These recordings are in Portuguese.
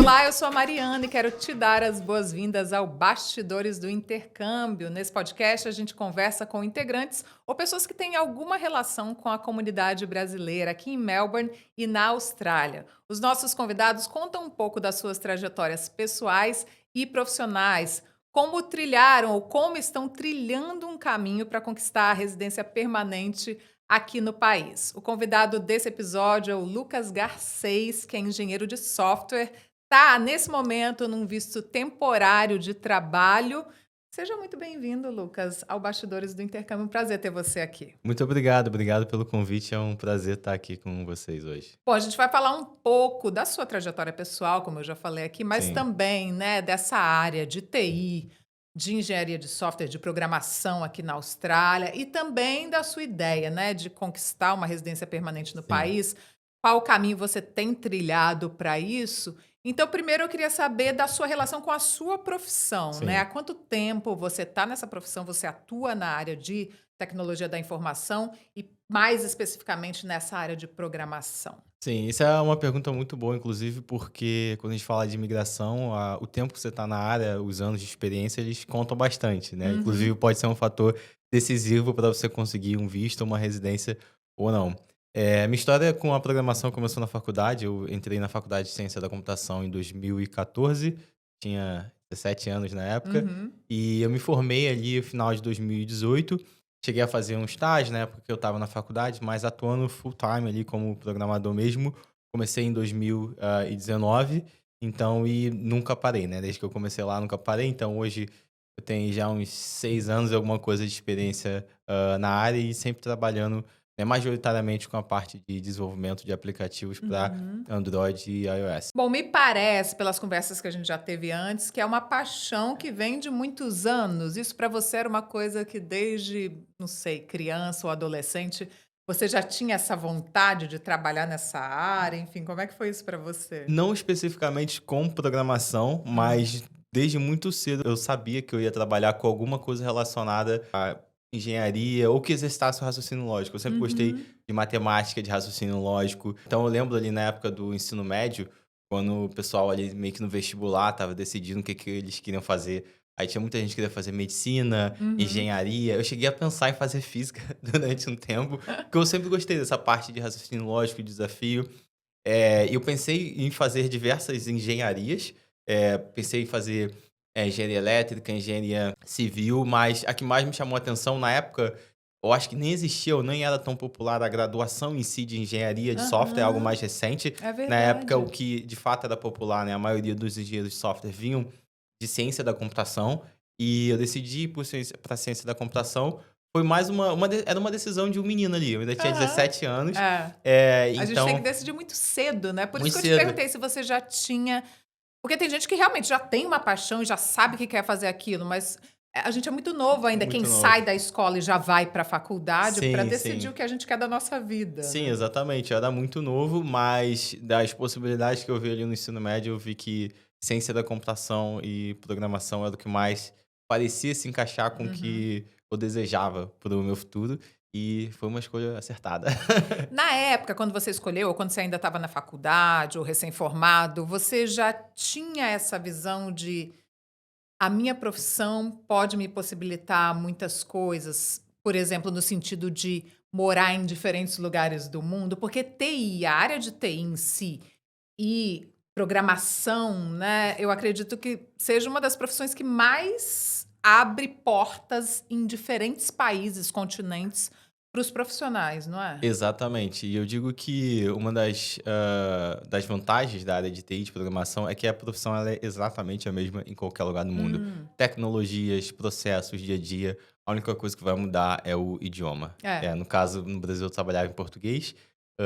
Olá, eu sou a Mariana e quero te dar as boas-vindas ao Bastidores do Intercâmbio. Nesse podcast, a gente conversa com integrantes ou pessoas que têm alguma relação com a comunidade brasileira aqui em Melbourne e na Austrália. Os nossos convidados contam um pouco das suas trajetórias pessoais e profissionais, como trilharam ou como estão trilhando um caminho para conquistar a residência permanente aqui no país. O convidado desse episódio é o Lucas Garcês, que é engenheiro de software. Tá, nesse momento, num visto temporário de trabalho. Seja muito bem-vindo, Lucas, ao Bastidores do Intercâmbio. Um prazer ter você aqui. Muito obrigado pelo convite. É um prazer estar aqui com vocês hoje. Bom, a gente vai falar um pouco da sua trajetória pessoal, como eu já falei aqui, mas Sim, também, né, dessa área de TI, de engenharia de software, de programação aqui na Austrália e também da sua ideia, né, de conquistar uma residência permanente no sim, país. Qual caminho você tem trilhado para isso? Então, primeiro eu queria saber da sua relação com a sua profissão, né? Há sim. quanto tempo você está nessa profissão, você atua na área de tecnologia da informação e mais especificamente nessa área de programação? Sim, isso é uma pergunta muito boa, inclusive, porque quando a gente fala de imigração, o tempo que você está na área, os anos de experiência, eles contam bastante, né? Inclusive, Uhum. pode ser um fator decisivo para você conseguir um visto, uma residência ou não. Minha história com a programação começou na faculdade. Eu entrei na faculdade de Ciência da Computação em 2014, tinha 17 anos na época, Uhum. e eu me formei ali no final de 2018. Cheguei a fazer um estágio na época que eu estava na faculdade, mas atuando full time ali como programador mesmo. Comecei em 2019, então, e nunca parei, né? Desde que eu comecei lá, nunca parei. Então, hoje eu tenho já uns 6 anos e alguma coisa de experiência na área e sempre trabalhando, né, majoritariamente com a parte de desenvolvimento de aplicativos para Uhum. Android e iOS. Bom, me parece, pelas conversas que a gente já teve antes, que é uma paixão que vem de muitos anos. Isso para você era uma coisa que desde, não sei, criança ou adolescente, você já tinha essa vontade de trabalhar nessa área? Enfim, como é que foi isso para você? Não especificamente com programação, Hum. mas desde muito cedo eu sabia que eu ia trabalhar com alguma coisa relacionada à engenharia ou que exercitasse o raciocínio lógico. Eu sempre gostei Uhum. de matemática, de raciocínio lógico. Então eu lembro ali na época do ensino médio, quando o pessoal ali meio que no vestibular estava decidindo o que, que eles queriam fazer. Aí tinha muita gente que queria fazer medicina, Uhum. engenharia. Eu cheguei a pensar em fazer física durante um tempo, porque eu sempre gostei dessa parte de raciocínio lógico e desafio. Eu pensei em fazer diversas engenharias, pensei em fazer, engenharia elétrica, engenharia civil, mas a que mais me chamou a atenção na época, eu acho que nem existia ou nem era tão popular a graduação em si de engenharia de software, é algo mais Aham. recente. É Na época, o verdade. que de fato era popular, né, a maioria dos engenheiros de software vinham de ciência da computação, e eu decidi ir por ciência pra ciência da computação. Foi mais era uma decisão de um menino ali, eu ainda tinha Aham. 17 anos, É. A gente tem que então decidir muito cedo, né? Por isso muito que eu te cedo. perguntei se você já tinha. Porque tem gente que realmente já tem uma paixão e já sabe que quer fazer aquilo, mas a gente é muito novo ainda, quem Muito novo. sai da escola e já vai para a faculdade para Sim, decidir o sim. que a gente quer da nossa vida, Sim, né. exatamente. Eu era muito novo, mas das possibilidades que eu vi ali no ensino médio, eu vi que ciência da computação e programação era o que mais parecia se encaixar com o Uhum. que eu desejava para o meu futuro, e foi uma escolha acertada. Na época, quando você escolheu ou quando você ainda estava na faculdade ou recém-formado, você já tinha essa visão de: "A minha profissão pode me possibilitar muitas coisas", por exemplo, no sentido de morar em diferentes lugares do mundo? Porque TI, a área de TI em si e programação, né, eu acredito que seja uma das profissões que mais abre portas em diferentes países, continentes, para os profissionais, não é? Exatamente. E eu digo que uma das vantagens da área de TI, de programação, é que a profissão ela é exatamente a mesma em qualquer lugar do mundo. Hum. Tecnologias, processos, dia a dia, a única coisa que vai mudar é o idioma. É. No caso, no Brasil eu trabalhava em português,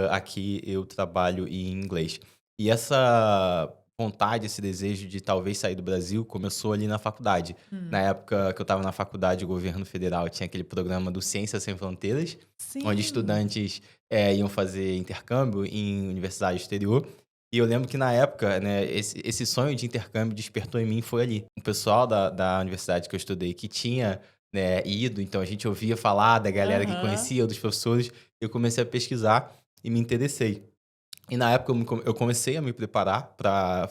aqui eu trabalho em inglês. E essa vontade, esse desejo de talvez sair do Brasil começou ali na faculdade. Na Hum. época que eu estava na faculdade, o governo federal tinha aquele programa do Ciências Sem Fronteiras, onde Sim. estudantes, iam fazer intercâmbio em universidade exterior. E eu lembro que na época, né, esse sonho de intercâmbio despertou em mim foi ali. O pessoal da universidade que eu estudei que tinha, né, ido, então a gente ouvia falar da galera que Aham. conhecia, dos professores, eu comecei a pesquisar e me interessei. E na época eu comecei a me preparar para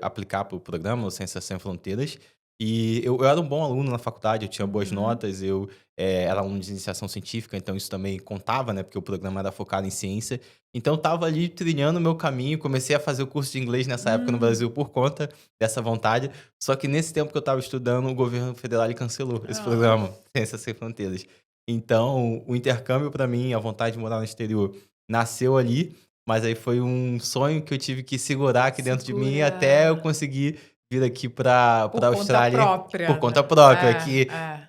aplicar para o programa, o Ciências Sem Fronteiras. E eu era um bom aluno na faculdade, eu tinha boas Uhum. notas, eu era aluno de iniciação científica, então isso também contava, né? Porque o programa era focado em ciência. Então eu estava ali trilhando o meu caminho, comecei a fazer o curso de inglês nessa época no Hum. Brasil por conta dessa vontade. Só que nesse tempo que eu estava estudando, o governo federal ele cancelou esse Ah. programa, Ciências Sem Fronteiras. Então, o intercâmbio para mim, a vontade de morar no exterior, nasceu ali. Mas aí foi um sonho que eu tive que segurar aqui dentro de mim até eu Segurar. conseguir vir aqui pra Por conta Austrália por própria, conta né. própria, É, que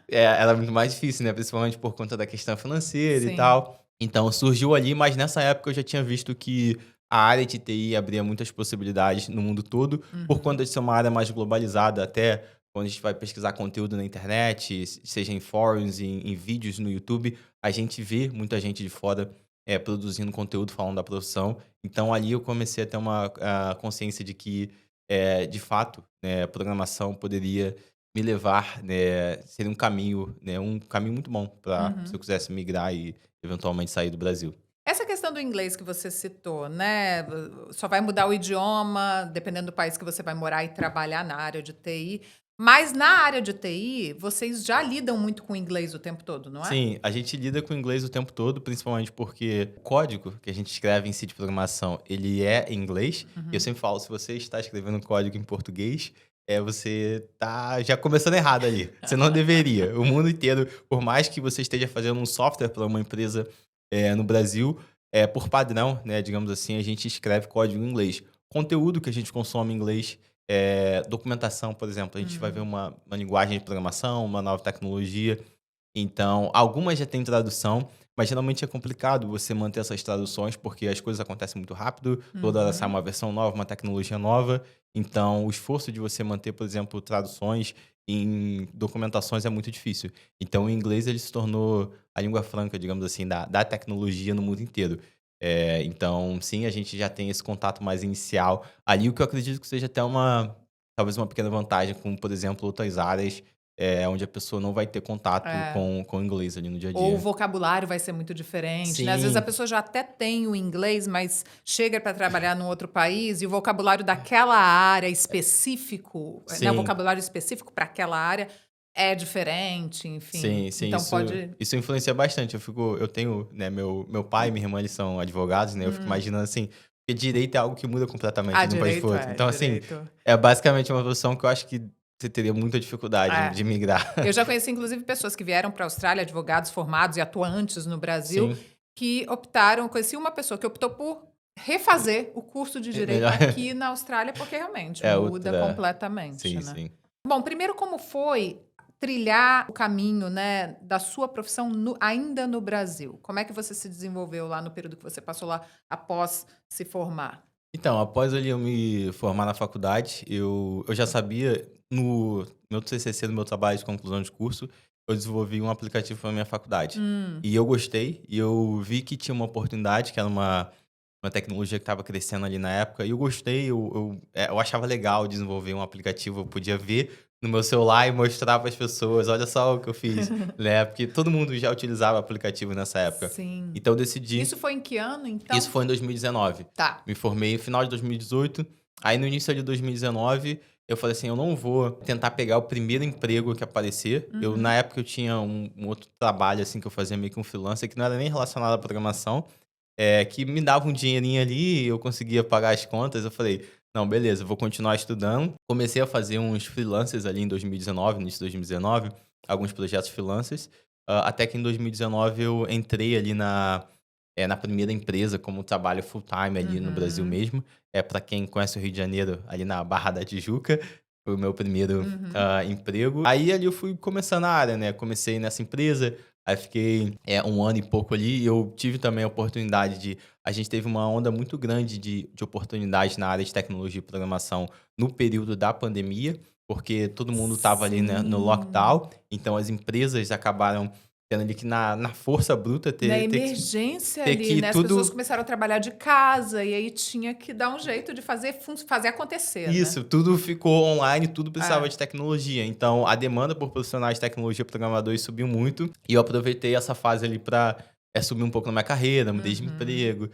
é. era muito mais difícil, né, principalmente por conta da questão financeira e Sim. tal. Então surgiu ali, mas nessa época eu já tinha visto que a área de TI abria muitas possibilidades no mundo todo, por Uhum. conta de ser uma área mais globalizada, até quando a gente vai pesquisar conteúdo na internet, seja em fóruns, em vídeos no YouTube, a gente vê muita gente de fora, produzindo conteúdo falando da profissão. Então ali eu comecei a ter uma consciência de que, de fato, né, a programação poderia me levar, né, seria um caminho, né, um caminho muito bom para se eu Uhum. quisesse migrar e eventualmente sair do Brasil. Essa questão do inglês que você citou, né, só vai mudar o idioma, dependendo do país que você vai morar e trabalhar na área de TI, mas na área de TI, vocês já lidam muito com o inglês o tempo todo, não é? Sim, a gente lida com o inglês o tempo todo, principalmente porque o código que a gente escreve em si de programação, ele é em inglês. E eu Uhum. sempre falo, se você está escrevendo código em português, você tá já começando errado ali. Você não deveria. O mundo inteiro, por mais que você esteja fazendo um software para uma empresa no Brasil, por padrão, né, digamos assim, a gente escreve código em inglês. Conteúdo que a gente consome em inglês, documentação, por exemplo, a gente vai ver Hum. uma linguagem de programação, uma nova tecnologia. Então, algumas já têm tradução, mas geralmente é complicado você manter essas traduções, porque as coisas acontecem muito rápido, toda hora sai Uhum. uma versão nova, uma tecnologia nova. Então, o esforço de você manter, por exemplo, traduções em documentações é muito difícil. Então, o inglês ele se tornou a língua franca, digamos assim, da tecnologia no mundo inteiro. Então, sim, a gente já tem esse contato mais inicial ali, o que eu acredito que seja até talvez uma pequena vantagem com, por exemplo, outras áreas onde a pessoa não vai ter contato É. com o inglês ali no dia a Ou o dia. vocabulário vai ser muito diferente, né. Às vezes a Sim, pessoa já até tem o inglês, mas chega para trabalhar num outro país e o vocabulário daquela área específico, né, o sim, vocabulário específico para aquela área é diferente, enfim. sim, sim, Então isso pode. isso influencia bastante. Eu tenho, né, meu pai e minha irmã, eles são advogados, né, eu fico Hum. imaginando, assim, porque direito é algo que muda completamente Ah, de um país para direito outro. é, Então, assim, direito é basicamente uma profissão que eu acho que você teria muita dificuldade é. de migrar. Eu já conheci inclusive pessoas que vieram para a Austrália, advogados formados e atuantes no Brasil, Sim, que optaram conheci uma pessoa que optou por refazer o curso de direito melhor aqui na Austrália, porque realmente é muda outra completamente, sim, né. sim. Bom, primeiro como foi trilhar o caminho, né, da sua profissão ainda no Brasil? Como é que você se desenvolveu lá no período que você passou lá após se formar? Então, após ali eu me formar na faculdade, eu já sabia no meu TCC, no meu trabalho de conclusão de curso, eu desenvolvi um aplicativo para minha faculdade. Hum. E eu gostei, e eu vi que tinha uma oportunidade, que era uma tecnologia que estava crescendo ali na época, e eu gostei, eu achava legal desenvolver um aplicativo, eu podia ver no meu celular e mostrar para as pessoas, olha só o que eu fiz, né? Porque todo mundo já utilizava aplicativo nessa época. Sim. Então eu decidi Isso foi em que ano, isso então? foi em 2019. Tá. Me formei no final de 2018. Aí no início de 2019, eu falei assim: eu não vou tentar pegar o primeiro emprego que aparecer. Na Uhum. época, eu tinha um outro trabalho assim que eu fazia meio que um freelancer, que não era nem relacionado à programação, que me dava um dinheirinho ali, eu conseguia pagar as contas. Eu falei: não, beleza, eu vou continuar estudando. Comecei a fazer uns freelancers ali em 2019, no início de 2019, alguns projetos freelancers. Até que em 2019 eu entrei ali na primeira empresa como trabalho full time ali no Brasil Uhum. mesmo. Para quem conhece o Rio de Janeiro, ali na Barra da Tijuca, foi o meu primeiro, Uhum. emprego. Aí ali eu fui começando a área, né, comecei nessa empresa, aí fiquei, 1 ano e pouco ali, e eu tive também a oportunidade a gente teve uma onda muito grande de oportunidades na área de tecnologia e programação no período da pandemia, porque todo mundo estava ali, né, no Sim. lockdown, então as empresas acabaram tendo ali que na força bruta Na ter emergência ter ali, que né, as pessoas tudo começaram a trabalhar de casa, e aí tinha que dar um jeito de fazer acontecer, né. isso, tudo ficou online, tudo precisava É. de tecnologia. Então, a demanda por profissionais de tecnologia, programadores subiu muito, e eu aproveitei essa fase ali para subir um pouco na minha carreira, mudei de Uhum. emprego,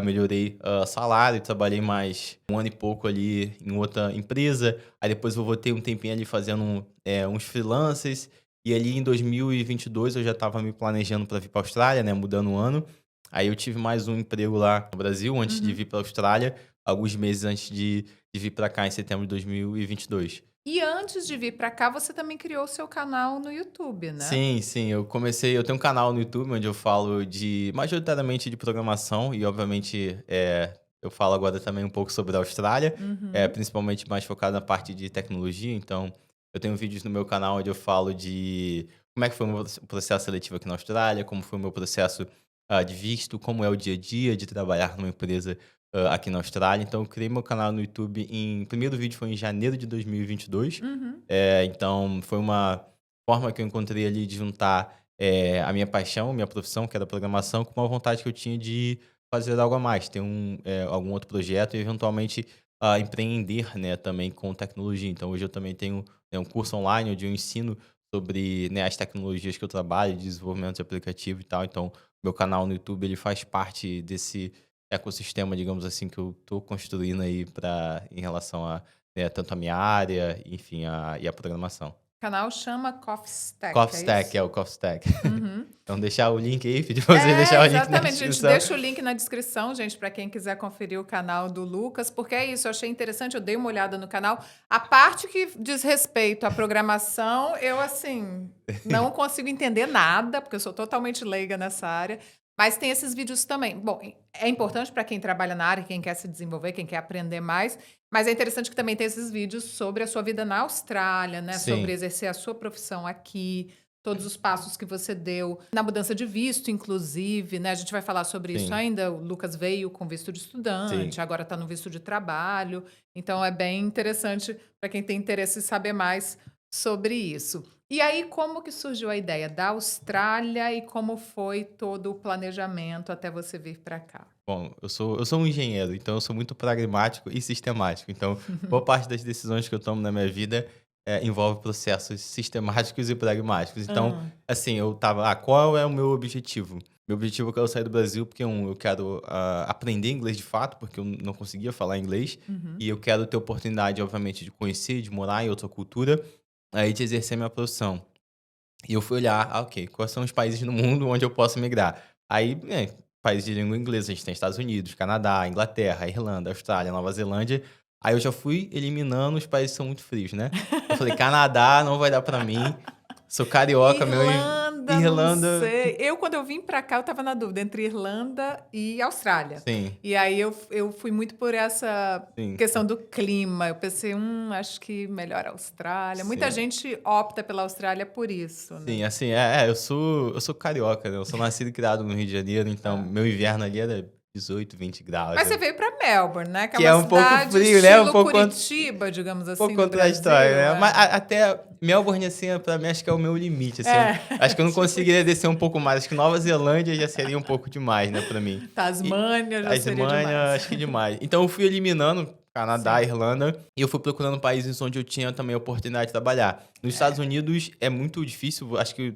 melhorei, salário, trabalhei mais um ano e pouco ali em outra empresa, aí depois eu voltei um tempinho ali fazendo, uns freelancers, e ali em 2022 eu já estava me planejando para vir pra Austrália, né, mudando o ano, aí eu tive mais um emprego lá no Brasil antes de Uhum. vir pra Austrália, alguns meses antes de vir para cá em setembro de 2022. E antes de vir para cá, você também criou o seu canal no YouTube, né? Sim, sim, eu tenho um canal no YouTube onde eu falo majoritariamente de programação e obviamente, eu falo agora também um pouco sobre a Austrália, Uhum. principalmente mais focado na parte de tecnologia, então eu tenho vídeos no meu canal onde eu falo de como é que foi o meu processo seletivo aqui na Austrália, como foi o meu processo, de visto, como é o dia a dia de trabalhar numa empresa, aqui na Austrália. Então eu criei meu canal no YouTube o primeiro vídeo foi em janeiro de 2022, Uhum. então foi uma forma que eu encontrei ali de juntar, a minha paixão, minha profissão, que era programação, com uma vontade que eu tinha de fazer algo a mais, ter algum outro projeto e eventualmente, empreender, né, também com tecnologia. Então hoje eu também tenho, um curso online onde eu ensino sobre, né, as tecnologias que eu trabalho, desenvolvimento de aplicativo e tal. Então meu canal no YouTube ele faz parte desse ecossistema, digamos assim, que eu tô construindo aí em relação a, tanto a minha área, enfim, e a programação. O canal chama Coffee Stack, Coffee é Stack, isso? é o Coffee Stack. Uhum. Então deixar o link aí, pedir pra você É, deixar o link na exatamente. A gente descrição. deixa o link na descrição, gente, para quem quiser conferir o canal do Lucas, porque é isso, eu achei interessante, eu dei uma olhada no canal. A parte que diz respeito à programação, eu, assim, não consigo entender nada, porque eu sou totalmente leiga nessa área. Mas tem esses vídeos também. Bom, é importante para quem trabalha na área, quem quer se desenvolver, quem quer aprender mais. Mas é interessante que também tem esses vídeos sobre a sua vida na Austrália, né? Sobre Sim, exercer a sua profissão aqui, todos os passos que você deu na mudança de visto, inclusive, né? A gente vai falar sobre isso sim, ainda. O Lucas veio com visto de sim. estudante, agora está no visto de trabalho. Então é bem interessante para quem tem interesse em saber mais sobre isso. E aí, como que surgiu a ideia da Austrália e como foi todo o planejamento até você vir para cá? Bom, eu sou um engenheiro, então eu sou muito pragmático e sistemático. Então, boa parte das decisões que eu tomo na minha vida, envolve processos sistemáticos e pragmáticos. Então, Hã. assim, eu tava: qual é o meu objetivo? Meu objetivo é que eu sair do Brasil, porque eu quero, aprender inglês de fato, porque eu não conseguia falar inglês, Uhum. e eu quero ter oportunidade, obviamente, de conhecer, de morar em outra cultura, aí de exercer minha profissão. E eu fui olhar, ok, quais são os países no mundo onde eu posso migrar? Aí, países de língua inglesa, a gente tem Estados Unidos, Canadá, Inglaterra, Irlanda, Austrália, Nova Zelândia. Aí eu já fui eliminando os países que são muito frios, né? Eu falei, Canadá não vai dar pra mim, sou carioca, Irlanda, não Irlanda, sei. Quando eu vim para cá, eu estava na dúvida entre Irlanda e Austrália. sim, E aí eu fui muito por essa sim, questão do clima. Eu pensei, acho que melhor a Austrália. Muita sim. gente opta pela Austrália por isso, né? Sim, assim, eu sou carioca, né? Eu sou nascido e criado no Rio de Janeiro, então Tá. meu inverno ali era 18, 20 graus, Mas você né? veio para Melbourne, né? Que é Que uma é um pouco cidade frio, né? Um estilo pouco Curitiba, digamos pouco assim, do contraditório, Brasil. né. Mas É. até Melbourne, assim, pra mim acho que é o meu limite, assim, eu É, acho que eu não tipo conseguiria isso. descer um pouco mais, acho que Nova Zelândia já seria um pouco demais, né, pra mim. E Tasmânia já seria Tasmânia, demais. acho que demais. Então eu fui eliminando Canadá, Sim. Irlanda, e eu fui procurando países onde eu tinha também a oportunidade de trabalhar. Nos Estados É, Unidos é muito difícil, acho que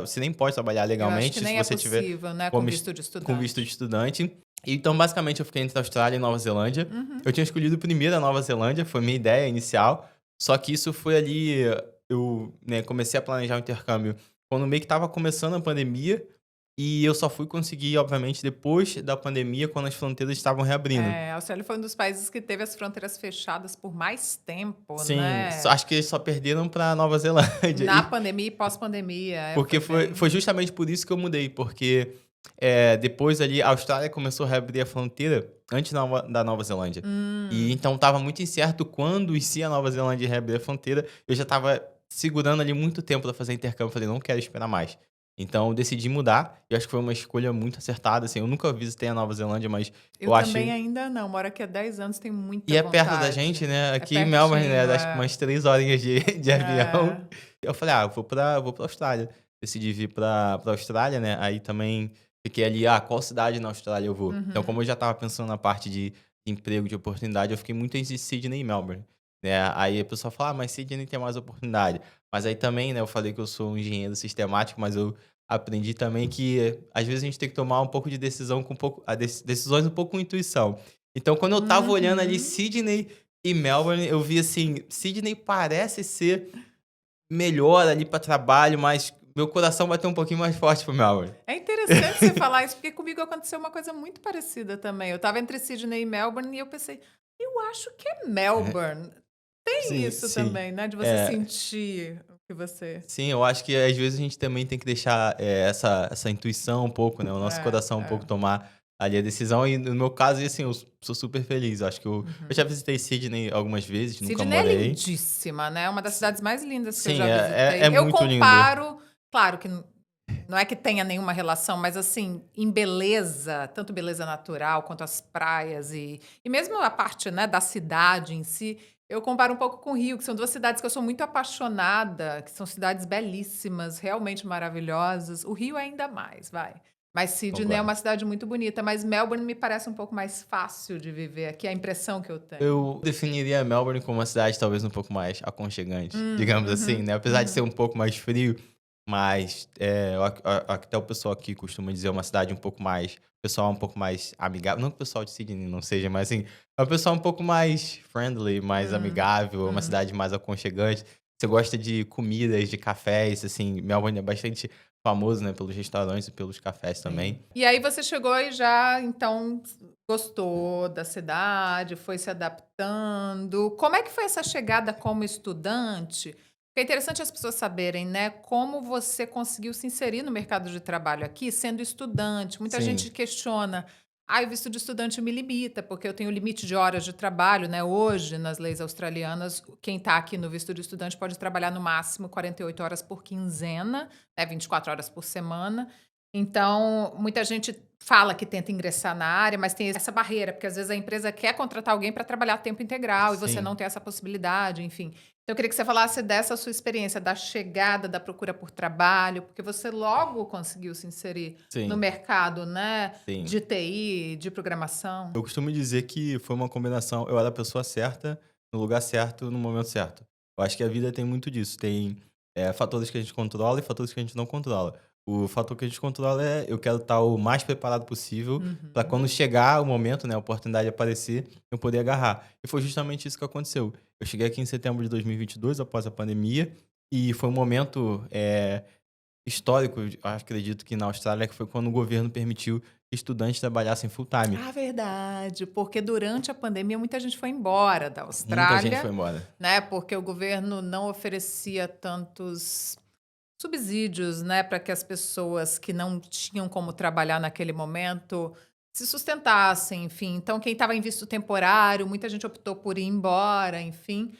você nem pode trabalhar eu acho que legalmente se nem é você tiver possível, né, com como visto de com visto de estudante. estudante. Então, basicamente, eu fiquei entre a Austrália e Nova Zelândia. Uhum. Eu tinha escolhido primeiro a Nova Zelândia, foi minha ideia inicial, só que isso foi ali, eu, né, comecei a planejar o intercâmbio quando meio que estava começando a pandemia, e eu só fui conseguir, obviamente, depois da pandemia, quando as fronteiras estavam reabrindo. É, a Austrália foi um dos países que teve as fronteiras fechadas por mais tempo, Sim, né? acho que eles só perderam para Nova Zelândia. Na pandemia e pós-pandemia, foi Porque foi bem. justamente por isso que eu mudei, porque, depois ali a Austrália começou a reabrir a fronteira antes da Nova Zelândia. E Hum, então estava muito incerto quando e se a Nova Zelândia ia reabrir a fronteira. Eu já estava segurando ali muito tempo para fazer intercâmbio, falei: "Não quero esperar mais". Então eu decidi mudar, e acho que foi uma escolha muito acertada, assim, eu nunca visitei a Nova Zelândia, mas eu eu também acho ainda não, moro aqui há 10 anos, tenho muita e é perto da gente, vontade. né, É aqui em Melbourne, né, pertinho, acho que é. umas 3 horinhas de avião. É. Eu falei: "Ah, vou pra Austrália". Decidi vir pra Austrália, né, aí também fiquei ali: qual cidade na Austrália eu vou?". Então, como Uhum. eu já estava pensando na parte de emprego, de oportunidade, eu fiquei muito entre Sydney e Melbourne, né. Aí a pessoa fala: mas Sydney tem mais oportunidade". Mas aí também, né, eu falei que eu sou um engenheiro sistemático, mas eu aprendi também que às vezes a gente tem que tomar um pouco de decisão com um pouco, decisões um pouco com intuição. Então, quando eu tava olhando ali Uhum. Sydney e Melbourne, eu vi assim, Sydney parece ser melhor ali para trabalho, mas meu coração bateu um pouquinho mais forte pro Melbourne. É interessante você falar isso, porque comigo aconteceu uma coisa muito parecida também. Eu estava entre Sydney e Melbourne e eu pensei, eu acho que é Melbourne. Tem Sim, isso sim. também, né? De você É, sentir o que você. sim, eu acho que às vezes a gente também tem que deixar essa intuição um pouco, né? O nosso É, coração um pouco é. tomar ali a decisão. E no meu caso, assim, eu sou super feliz. Eu acho que eu Uhum. já visitei Sydney algumas vezes, nunca Sydney é morei. lindíssima, né? É uma das S- cidades mais lindas que eu Sim, já é visitei. Eu muito lindo. comparo, claro que não é que tenha nenhuma relação, mas assim, em beleza, tanto beleza natural quanto as praias e mesmo a parte, né, da cidade em si, eu comparo um pouco com o Rio, que são duas cidades que eu sou muito apaixonada, que são cidades belíssimas, realmente maravilhosas. O Rio ainda mais, vai. Mas Sydney é Concordo. uma cidade muito bonita, mas Melbourne me parece um pouco mais fácil de viver aqui, é a impressão que eu tenho. Eu definiria Melbourne como uma cidade talvez um pouco mais aconchegante, digamos assim, Uhum, né? Apesar de ser uhum. um pouco mais frio, mas até o pessoal aqui costuma dizer uma cidade um pouco mais, o pessoal um pouco mais amigável. Não que o pessoal de Sydney não seja, mas assim, é um pessoal um pouco mais friendly, mais Hum, amigável, uma hum. cidade mais aconchegante. Você gosta de comidas, de cafés, assim, Melbourne é bastante famoso, né, pelos restaurantes e pelos cafés Sim. também. E aí você chegou e já, então, gostou da cidade, foi se adaptando. Como é que foi essa chegada como estudante? Porque é interessante as pessoas saberem, né, como você conseguiu se inserir no mercado de trabalho aqui sendo estudante. Muita gente Sim, questiona, o visto de estudante me limita, porque eu tenho limite de horas de trabalho, né? Hoje, nas leis australianas, quem está aqui no visto de estudante pode trabalhar no máximo 48 horas por quinzena, né, 24 horas por semana. Então, muita gente fala que tenta ingressar na área, mas tem essa barreira, porque às vezes a empresa quer contratar alguém para trabalhar a tempo integral e você não sim, tem essa possibilidade, enfim. Então, eu queria que você falasse dessa sua experiência, da chegada, da procura por trabalho, porque você logo conseguiu se inserir no sim, mercado, né, sim. de TI, de programação. Eu costumo dizer que foi uma combinação, eu era a pessoa certa, no lugar certo, no momento certo. Eu acho que a vida tem muito disso, tem, fatores que a gente controla e fatores que a gente não controla. O fator que a gente controla é eu quero estar o mais preparado possível para quando Uhum. chegar o momento, né, a oportunidade aparecer, eu poder agarrar. E foi justamente isso que aconteceu. Eu cheguei aqui em setembro de 2022, após a pandemia, e foi um momento, histórico, eu acredito que na Austrália, que foi quando o governo permitiu que estudantes trabalhassem full time. Ah, verdade, porque durante a pandemia muita gente foi embora da Muita gente foi Austrália, embora. né, porque o governo não oferecia tantos subsídios, né, para que as pessoas que não tinham como trabalhar naquele momento se sustentassem, enfim. Então, quem estava em visto temporário, muita gente optou por ir embora, enfim.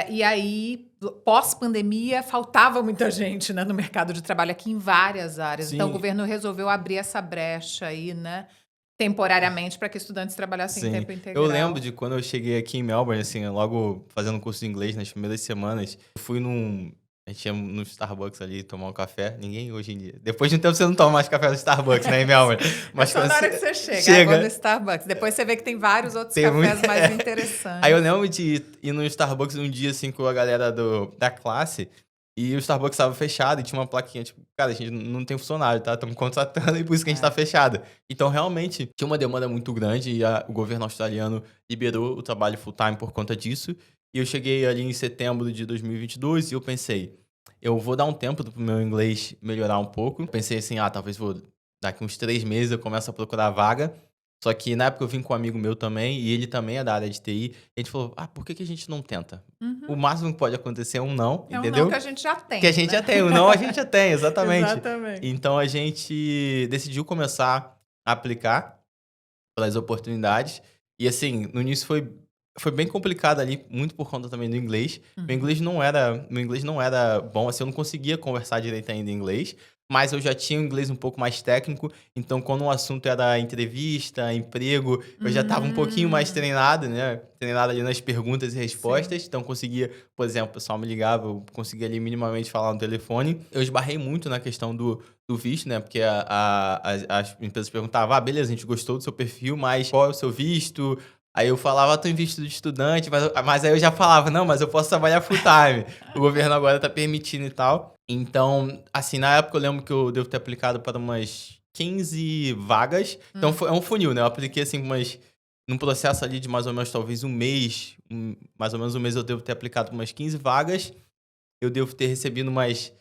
E aí, pós-pandemia, faltava muita gente, né, no mercado de trabalho aqui em várias áreas. Então, o Sim, governo resolveu abrir essa brecha aí, né, temporariamente, para que estudantes trabalhassem em sim. tempo Eu lembro integral. de quando eu cheguei aqui em Melbourne, assim, logo fazendo curso de inglês nas primeiras semanas, eu fui a gente ia no Starbucks ali tomar um café. Ninguém hoje em dia. Depois de um tempo você não toma mais café no Starbucks, né, em Melbourne. É Mas só quando na hora que você você chega, vou no chega, Starbucks. Depois você vê que tem vários outros tem muito. cafés mais Aí eu interessantes. lembro de ir no Starbucks um dia, assim, com a galera da classe, e o Starbucks estava fechado e tinha uma plaquinha, tipo, cara, a gente não tem funcionário, tá? Estamos contratando e por isso que a gente tá É. fechado. Então, realmente, tinha uma demanda muito grande e o governo australiano liberou o trabalho full-time por conta disso. E eu cheguei ali em setembro de 2022 e eu pensei, eu vou dar um tempo pro meu inglês melhorar um pouco. Pensei assim, talvez daqui uns 3 meses eu começo a procurar vaga. Só que na época eu vim com um amigo meu também, e ele também é da área de TI. A gente falou, por que a gente não tenta? O Uhum. máximo que pode acontecer é um não, É um não que entendeu? a gente já Que a tem, gente né? já tem, o não a gente já tem, exatamente. Exatamente. Então a gente decidiu começar a aplicar pelas oportunidades. E assim, no início foi bem complicado ali, muito por conta também do inglês. Uhum. Meu inglês não era bom, assim, eu não conseguia conversar direito ainda em inglês, mas eu já tinha um inglês um pouco mais técnico, então quando o assunto era entrevista, emprego, eu já estava um pouquinho mais Hum, treinado, né? Treinado ali nas perguntas e sim. respostas, então conseguia, por exemplo, o pessoal me ligava, eu conseguia ali minimamente falar no telefone. Eu esbarrei muito na questão do visto, né? Porque as empresas perguntavam, beleza, a gente gostou do seu perfil, mas qual é o seu visto? Aí eu falava, tô em visto de estudante, mas aí eu já falava, não, mas eu posso trabalhar full time. O governo agora tá permitindo e tal. Então, assim, na época eu lembro que eu devo ter aplicado para umas 15 vagas. Então é um funil, né? Eu apliquei assim num processo ali de mais ou menos talvez um mês, mais ou menos um mês eu devo ter aplicado umas 15 vagas. Eu devo ter recebido umas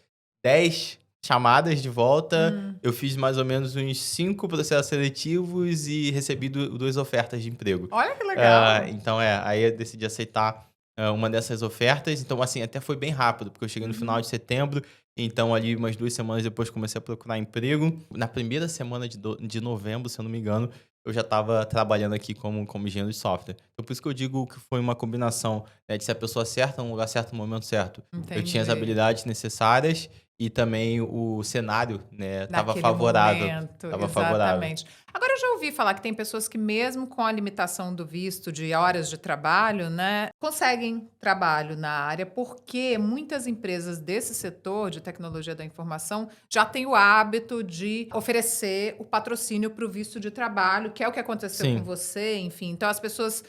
10 chamadas de volta. Eu fiz mais ou menos uns 5 processos seletivos e recebi 2 ofertas de emprego. Olha que legal. Então, aí eu decidi aceitar uma dessas ofertas. Então, assim, até foi bem rápido, porque eu cheguei no final de setembro. Então, ali, umas 2 semanas depois, comecei a procurar emprego. Na primeira semana de novembro, se eu não me engano, eu já estava trabalhando aqui como engenheiro de software. Então, por isso que eu digo que foi uma combinação, né, de ser a pessoa certa, no lugar certo, no momento certo. Eu tinha as Entendi. habilidades necessárias e também o cenário, né, estava Naquele favorável. momento, Estava favorável. exatamente. Agora eu já ouvi falar que tem pessoas que mesmo com a limitação do visto de horas de trabalho, né, conseguem trabalho na área, porque muitas empresas desse setor de tecnologia da informação já têm o hábito de oferecer o patrocínio para o visto de trabalho, que é o que aconteceu com Sim, você, enfim. Então as pessoas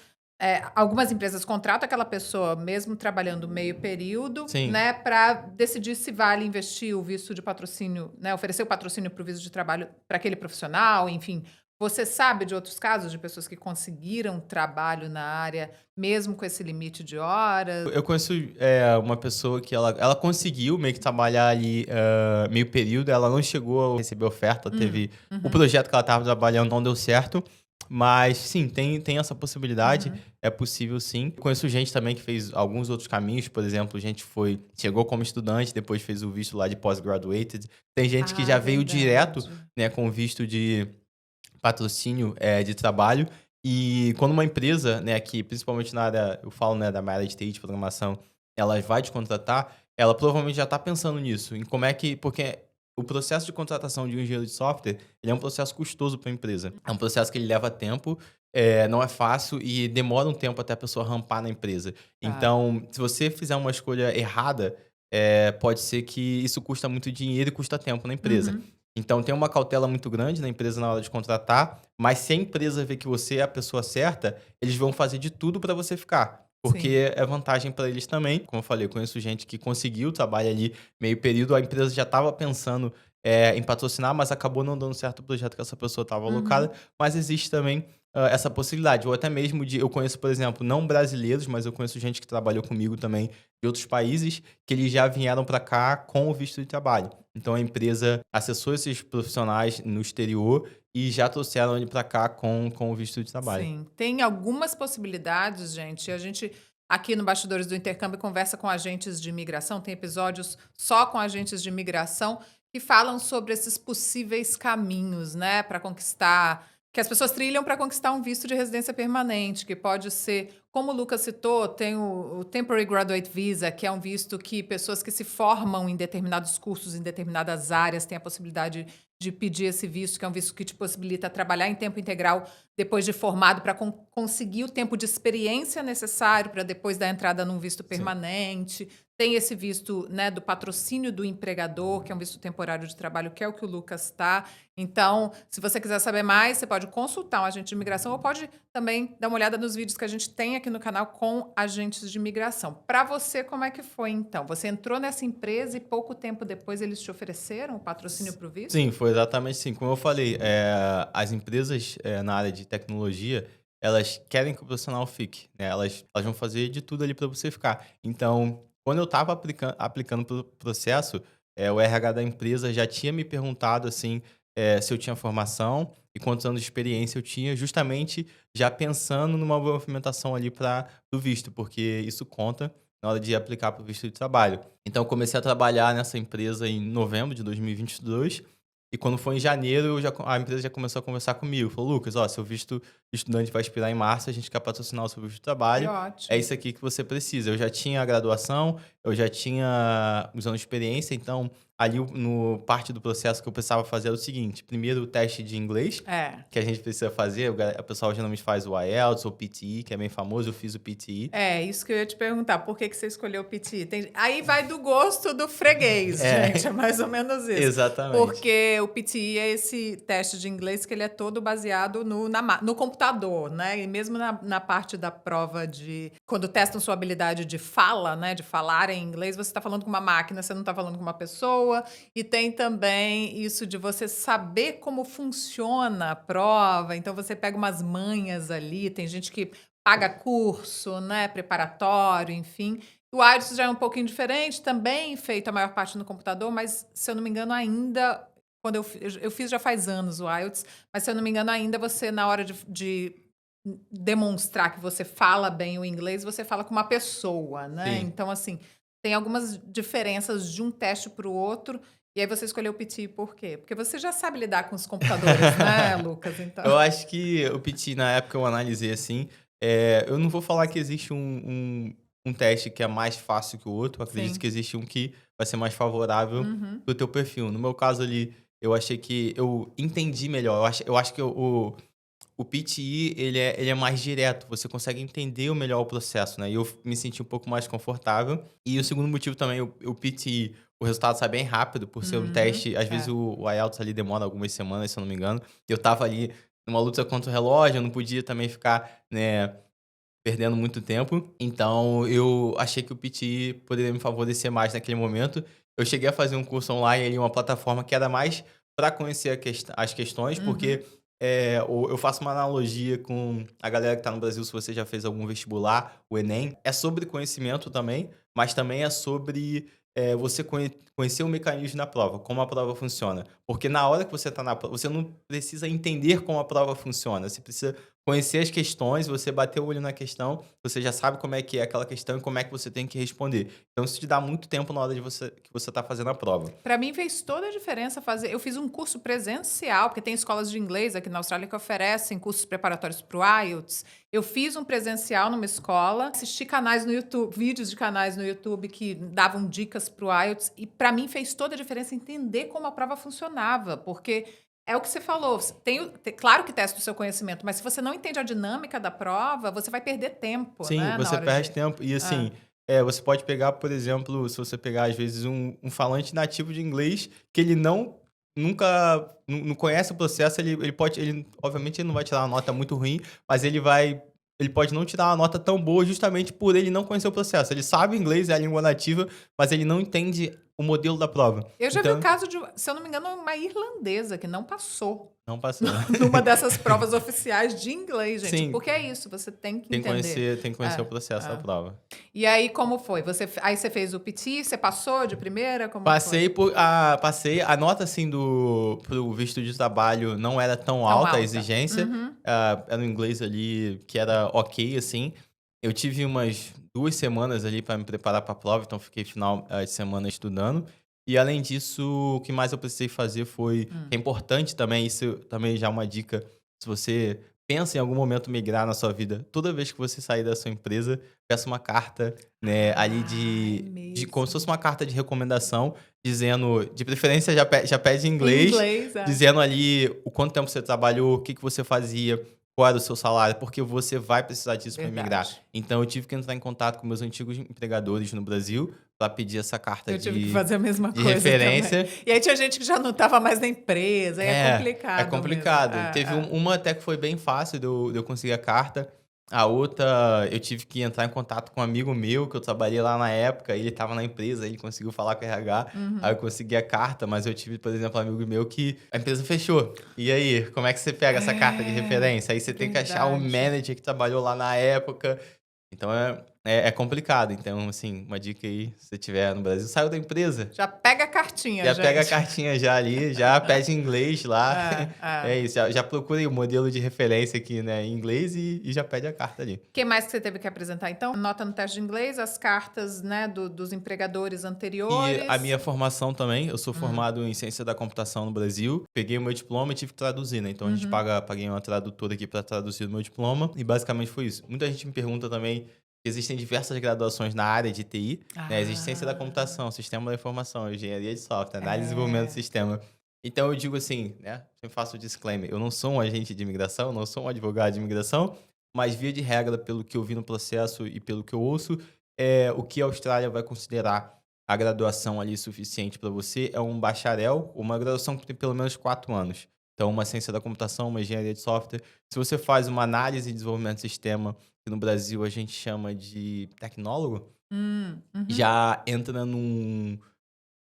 algumas empresas contratam aquela pessoa, mesmo trabalhando meio período, sim. né, para decidir se vale investir o visto de patrocínio, né, oferecer o patrocínio para o visto de trabalho para aquele profissional, enfim. Você sabe de outros casos de pessoas que conseguiram trabalho na área, mesmo com esse limite de horas? Eu conheço uma pessoa que ela conseguiu meio que trabalhar ali meio período, ela não chegou a receber oferta, teve o Uhum, projeto que ela estava trabalhando não deu certo, mas sim, tem essa possibilidade, uhum. é possível sim. Conheço gente também que fez alguns outros caminhos, por exemplo, gente chegou como estudante, depois fez o visto lá de postgraduated. Tem gente que Ah, é já veio direto, verdade. né, com visto de patrocínio de trabalho. E quando uma empresa, né, que principalmente na área, eu falo, né, da minha área de TI, de programação, ela vai te contratar, ela provavelmente já está pensando nisso, em como é que. Porque o processo de contratação de um engenheiro de software, ele é um processo custoso para a empresa. É um processo que ele leva tempo, não é fácil e demora um tempo até a pessoa rampar na empresa. Tá. Então, se você fizer uma escolha errada, pode ser que isso custa muito dinheiro e custa tempo na empresa. Uhum. Então tem uma cautela muito grande na empresa na hora de contratar, mas se a empresa vê que você é a pessoa certa, eles vão fazer de tudo para você ficar. Sim. Porque é vantagem para eles também. Como eu falei, eu conheço gente que conseguiu trabalho ali meio período, a empresa já estava pensando em patrocinar, mas acabou não dando certo o projeto que essa pessoa estava alocada. Uhum. Mas existe também essa possibilidade. Ou até mesmo eu conheço, por exemplo, não brasileiros, mas eu conheço gente que trabalhou comigo também de outros países, que eles já vieram para cá com o visto de trabalho. Então a empresa acessou esses profissionais no exterior e já trouxeram ele para cá com o visto de trabalho. Sim, tem algumas possibilidades, gente. A gente, aqui no Bastidores do Intercâmbio, conversa com agentes de imigração, tem episódios só com agentes de imigração que falam sobre esses possíveis caminhos, né, para conquistar, que as pessoas trilham para conquistar um visto de residência permanente, que pode ser, como o Lucas citou, tem o Temporary Graduate Visa, que é um visto que pessoas que se formam em determinados cursos, em determinadas áreas, têm a possibilidade de pedir esse visto, que é um visto que te possibilita trabalhar em tempo integral depois de formado, para conseguir o tempo de experiência necessário para depois dar entrada num visto Sim. permanente. Tem esse visto, né, do patrocínio do empregador, que é um visto temporário de trabalho, que é o que o Lucas está. Então, se você quiser saber mais, você pode consultar um agente de imigração ou pode também dar uma olhada nos vídeos que a gente tem aqui no canal com agentes de imigração. Para você, como é que foi então? Você entrou nessa empresa e pouco tempo depois eles te ofereceram o patrocínio para o Sim, visto? foi exatamente assim. Como eu falei, as empresas na área de tecnologia, elas querem que o profissional fique, né? Elas vão fazer de tudo ali para você ficar. Então, quando eu estava aplicando para o processo, o RH da empresa já tinha me perguntado assim, se eu tinha formação e quantos anos de experiência eu tinha, justamente já pensando numa movimentação ali para o visto, porque isso conta na hora de aplicar para o visto de trabalho. Então, eu comecei a trabalhar nessa empresa em novembro de 2022 e quando foi em janeiro, a empresa já começou a conversar comigo. Falou, Lucas, ó, seu visto de estudante vai expirar em março, a gente quer patrocinar o seu visto de Que trabalho. É ótimo. isso aqui que você precisa. Eu já tinha a graduação, eu já tinha uns anos de experiência, então ali no parte do processo que eu precisava fazer era o seguinte: primeiro o teste de inglês, É. que a gente precisa fazer, o pessoal geralmente faz o IELTS ou o PTE, que é bem famoso, eu fiz o PTE. É, isso que eu ia te perguntar, por que que você escolheu o PT? Aí vai do gosto do freguês, É, gente, é mais ou menos isso. exatamente. Porque o PT é esse teste de inglês que ele é todo baseado no computador, né? E mesmo na parte da prova de... Quando testam sua habilidade de fala, né? De falar em inglês, você está falando com uma máquina, você não está falando com uma pessoa. E tem também isso de você saber como funciona a prova. Então, você pega umas manhas ali, tem gente que paga curso, né, preparatório, enfim. O IELTS já é um pouquinho diferente, também feito a maior parte no computador, mas, se eu não me engano, ainda... Quando eu fiz já faz anos o IELTS, mas, se eu não me engano, ainda você, na hora de demonstrar que você fala bem o inglês, você fala com uma pessoa, né? Sim. Então, assim, tem algumas diferenças de um teste para o outro. E aí você escolheu o PT por quê? Porque você já sabe lidar com os computadores, né, Lucas? Então... Eu acho que o PT, na época, eu analisei assim. Eu não vou falar que existe um teste que é mais fácil que o outro. Eu acredito Sim. que existe um que vai ser mais favorável Uhum. pro teu perfil. No meu caso ali, eu achei que eu entendi melhor. Eu acho que o PTE, ele é mais direto. Você consegue entender melhor o processo, né? E eu me senti um pouco mais confortável. E o segundo motivo também, o PTE, o resultado sai bem rápido, por ser um teste. Às vezes o IELTS ali demora algumas semanas, se eu não me engano. Eu tava ali numa luta contra o relógio, eu não podia também ficar, né, perdendo muito tempo. Então, eu achei que o PTE poderia me favorecer mais naquele momento. Eu cheguei a fazer um curso online ali, uma plataforma que era mais para conhecer as questões, porque eu faço uma analogia com a galera que está no Brasil, se você já fez algum vestibular, o Enem. É sobre conhecimento também, mas também é sobre você conhecer o mecanismo da prova, como a prova funciona. Porque na hora que você está na prova, você não precisa entender como a prova funciona, você precisa conhecer as questões, você bater o olho na questão, você já sabe como é que é aquela questão e como é que você tem que responder. Então, isso te dá muito tempo na hora que você está fazendo a prova. Para mim fez toda a diferença fazer. Eu fiz um curso presencial, porque tem escolas de inglês aqui na Austrália que oferecem cursos preparatórios para o IELTS. Eu fiz um presencial numa escola, assisti canais no YouTube, vídeos de canais no YouTube que davam dicas para o IELTS, e para mim fez toda a diferença entender como a prova funcionava, porque é o que você falou. Claro que testa o seu conhecimento, mas se você não entende a dinâmica da prova, você vai perder tempo, Sim, né, na você hora perde de... tempo. E assim, você pode pegar, por exemplo, se você pegar, às vezes, um falante nativo de inglês que ele nunca não conhece o processo, obviamente ele não vai tirar uma nota muito ruim, mas ele pode não tirar uma nota tão boa justamente por ele não conhecer o processo. Ele sabe inglês, é a língua nativa, mas ele não entende o modelo da prova. Eu já vi o Então, caso de, se eu não me engano, uma irlandesa que não passou não passou. numa dessas provas oficiais de inglês, gente. Sim, Porque é isso, você tem que tem que entender. conhecer o processo da prova. E aí, como foi? Aí você fez o PT, você passou de primeira? Como Passei foi? passei. A nota, assim, pro visto de trabalho não era tão alta, a exigência. Uhum. Era um inglês ali que era ok, assim. Eu tive umas 2 semanas ali para me preparar para a prova, então fiquei final de semana estudando. E além disso, o que mais eu precisei fazer foi, é importante também, isso também já é uma dica, se você pensa em algum momento migrar na sua vida, toda vez que você sair da sua empresa, peça uma carta, né, ali como se fosse uma carta de recomendação, dizendo, de preferência já pede em inglês, dizendo ali o quanto tempo você trabalhou, o que você fazia, qual era o seu salário, porque você vai precisar disso para migrar. Então, eu tive que entrar em contato com meus antigos empregadores no Brasil para pedir essa carta Eu tive que fazer a mesma de coisa referência. também. E aí tinha gente que já não estava mais na empresa, aí é complicado. É complicado. Mesmo. Teve uma até que foi bem fácil de eu conseguir a carta. A outra, eu tive que entrar em contato com um amigo meu, que eu trabalhei lá na época, ele estava na empresa, ele conseguiu falar com o RH, aí eu consegui a carta, mas eu tive, por exemplo, um amigo meu que a empresa fechou. E aí, como é que você pega essa carta de referência? Aí você tem que achar o manager que trabalhou lá na época. Então, é complicado. Então, assim, uma dica aí, se você estiver no Brasil, saiu da empresa. Já pega a cartinha, Já pega a cartinha já ali, já pede inglês lá. É isso, já procura o modelo de referência aqui, né, em inglês e já pede a carta ali. O que mais que você teve que apresentar, então? Nota no teste de inglês, as cartas, né, dos empregadores anteriores. E a minha formação também, eu sou formado em ciência da computação no Brasil. Peguei o meu diploma e tive que traduzir, né? Então, paguei uma tradutora aqui para traduzir o meu diploma. E basicamente foi isso. Muita gente me pergunta também Existem diversas graduações na área de TI, né? Existe ciência da Ah, computação, sistema da informação, engenharia de software, análise e desenvolvimento do é. sistema. Então eu digo assim, né? Eu faço o disclaimer, eu não sou um agente de imigração, não sou um advogado de imigração, mas via de regra, pelo que eu vi no processo e pelo que eu ouço, o que a Austrália vai considerar a graduação ali suficiente para você é um bacharel, uma graduação que tem pelo menos 4 anos. Então, uma ciência da computação, uma engenharia de software. Se você faz uma análise e desenvolvimento de sistema, que no Brasil a gente chama de tecnólogo, Uhum. já entra num.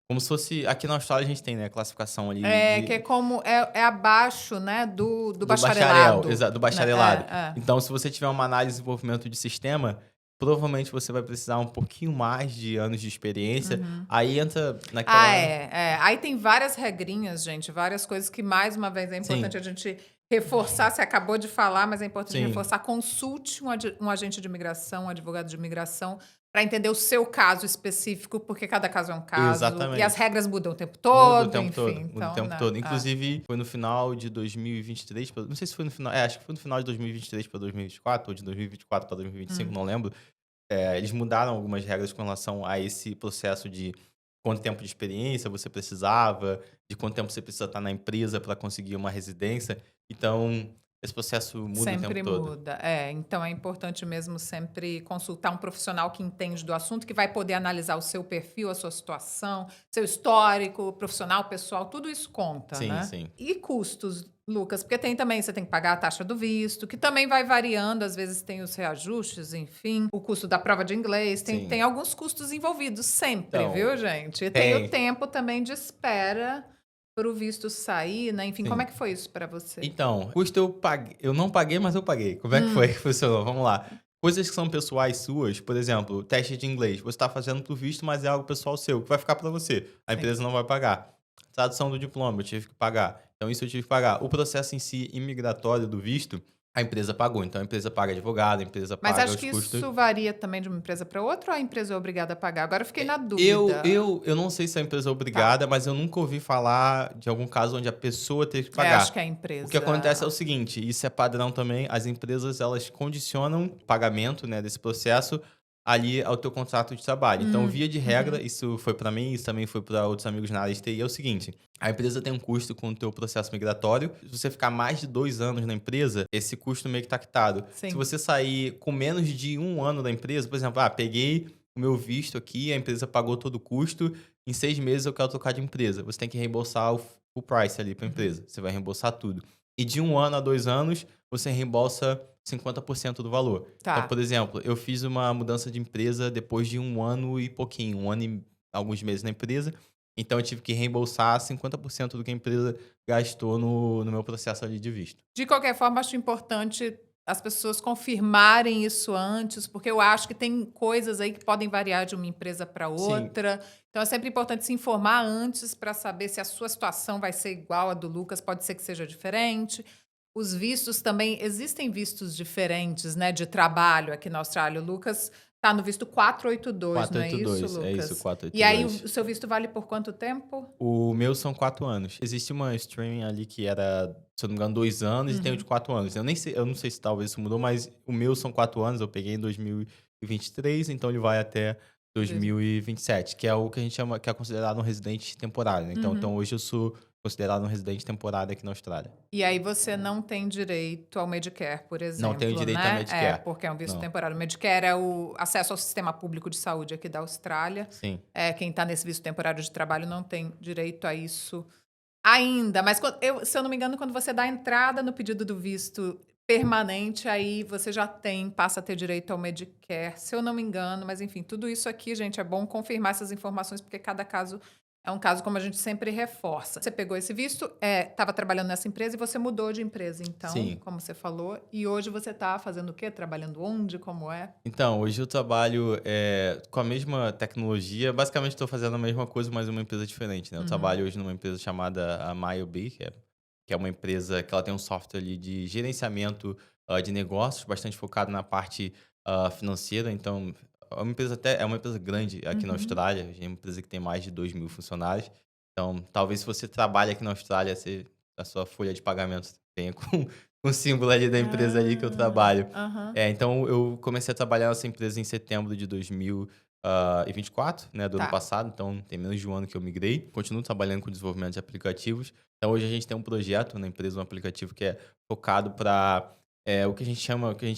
Como se fosse. Aqui na Austrália a gente tem, né, a classificação ali É, que é de, como é abaixo, né, do do bacharel, bacharelado, do né? bacharelado. É, é. Então, se você tiver uma análise e desenvolvimento de sistema, provavelmente você vai precisar um pouquinho mais de anos de experiência. Uhum. Aí entra Ah, naquela. é. Aí tem várias regrinhas, gente, várias coisas que, mais uma vez, é Sim, importante a gente reforçar. Você acabou de falar, mas é importante sim, reforçar. Consulte um agente de imigração, um advogado de imigração, para entender o seu caso específico, porque cada caso é um caso, e as exatamente. regras mudam o tempo Muda o todo, tempo enfim. todo, muda o Então, tempo né? todo. Inclusive, foi no final de 2023, não sei se foi no final, acho que foi no final de 2023 para 2024, ou de 2024 para 2025, Hum. não lembro. Eles mudaram algumas regras com relação a esse processo de quanto tempo de experiência você precisava, de quanto tempo você precisa estar na empresa para conseguir uma residência. Então, esse processo muda o tempo Sempre todo. muda. É, então é importante mesmo sempre consultar um profissional que entende do assunto, que vai poder analisar o seu perfil, a sua situação, seu histórico, profissional, pessoal, tudo isso conta, Sim, né? sim, E custos, Lucas, porque tem também, você tem que pagar a taxa do visto, que também vai variando, às vezes tem os reajustes, enfim, o custo da prova de inglês, tem sim. alguns custos envolvidos sempre, viu, Então, gente? E tem o tem, tempo também de espera para o visto sair, né? Enfim, como é sim. que foi isso para você? Então, custo eu paguei, eu não paguei, mas eu paguei. Como é que foi Hum, que funcionou? Vamos lá. Coisas que são pessoais suas, por exemplo, teste de inglês. Você está fazendo pro visto, mas é algo pessoal seu, que vai ficar para você. A sim. empresa não vai pagar. Tradução do diploma, eu tive que pagar. Então, isso eu tive que pagar. O processo em si, imigratório do visto, a empresa pagou. Então, a empresa paga advogado, a empresa Mas paga acho os que custos. isso varia também de uma empresa para outra ou a empresa é obrigada a pagar? Agora eu fiquei na Eu, dúvida. eu, eu não sei se a empresa é Tá. obrigada, mas eu nunca ouvi falar de algum caso onde a pessoa teve que É, acho que pagar. é a O que acontece é o empresa. seguinte, isso é padrão também, as empresas elas condicionam o pagamento, né, desse processo ali ao teu contrato de trabalho. Então, via de regra, Uhum. isso foi para mim, isso também foi para outros amigos na área de TI, é o seguinte, a empresa tem um custo com o teu processo migratório. Se você ficar mais de 2 anos na empresa, esse custo meio que tá quitado. Se Sim. você sair com menos de 1 ano da empresa, por exemplo, peguei o meu visto aqui, a empresa pagou todo o custo, em 6 meses eu quero trocar de empresa. Você tem que reembolsar o price ali para a Uhum. empresa. Você vai reembolsar tudo. E de 1 ano a 2 anos, você reembolsa 50% do valor. Então, Tá. por exemplo, eu fiz uma mudança de empresa depois de 1 ano e pouquinho, 1 ano e alguns meses na empresa. Então, eu tive que reembolsar 50% do que a empresa gastou no meu processo ali de visto. De qualquer forma, acho importante as pessoas confirmarem isso antes, porque eu acho que tem coisas aí que podem variar de uma empresa para Sim, outra. Então é sempre importante se informar antes para saber se a sua situação vai ser igual à do Lucas, pode ser que seja diferente. Os vistos também, existem vistos diferentes, né, de trabalho aqui na Austrália. O Lucas está no visto 482, não é isso, 482, é isso, Lucas? E aí o 482. seu visto vale por quanto tempo? O meu são 4 anos. Existe uma streaming ali que era, se eu não me engano, 2 anos e tem o de Uhum. 4 anos. Eu não sei se talvez isso mudou, mas o meu são 4 anos, eu peguei em 2023, então ele vai até Dois- 2027, que é o que a gente chama, que é considerado um residente temporário, né. Então Uhum. hoje eu sou considerado um residente temporário aqui na Austrália. E aí você não tem direito ao Medicare, por Não tenho exemplo, direito a né? É, Medicare. porque é um visto Não. temporário. O Medicare é o acesso ao sistema público de saúde aqui da Austrália. Sim. É, quem está nesse visto temporário de trabalho não tem direito a isso ainda. Mas se eu não me engano, quando você dá a entrada no pedido do visto permanente, aí você já passa a ter direito ao Medicare, se eu não me engano. Mas enfim, tudo isso aqui, gente, é bom confirmar essas informações, porque cada caso é um caso, como a gente sempre reforça. Você pegou esse visto, estava trabalhando nessa empresa e você mudou de empresa, então, Sim. como você falou. E hoje você está fazendo o quê? Trabalhando onde? Como é? Então, hoje eu trabalho, com a mesma tecnologia. Basicamente, estou fazendo a mesma coisa, mas uma empresa diferente, né. Eu Uhum, trabalho hoje numa empresa chamada a MyOB, que é uma empresa que ela tem um software ali de gerenciamento, de negócios, bastante focado na parte, financeira. Então, é uma empresa grande aqui na uhum. Austrália, é uma empresa que tem mais de 2.000 funcionários. Então, talvez se você trabalha aqui na Austrália, a sua folha de pagamento tenha com um símbolo ali da empresa ali que eu trabalho. Aham. Então eu comecei a trabalhar nessa empresa em setembro de 2024, né, do ano Tá. passado, então tem menos de um ano que eu migrei. Continuo trabalhando com desenvolvimento de aplicativos. Então hoje a gente tem um projeto na empresa, um aplicativo que é focado para o que a gente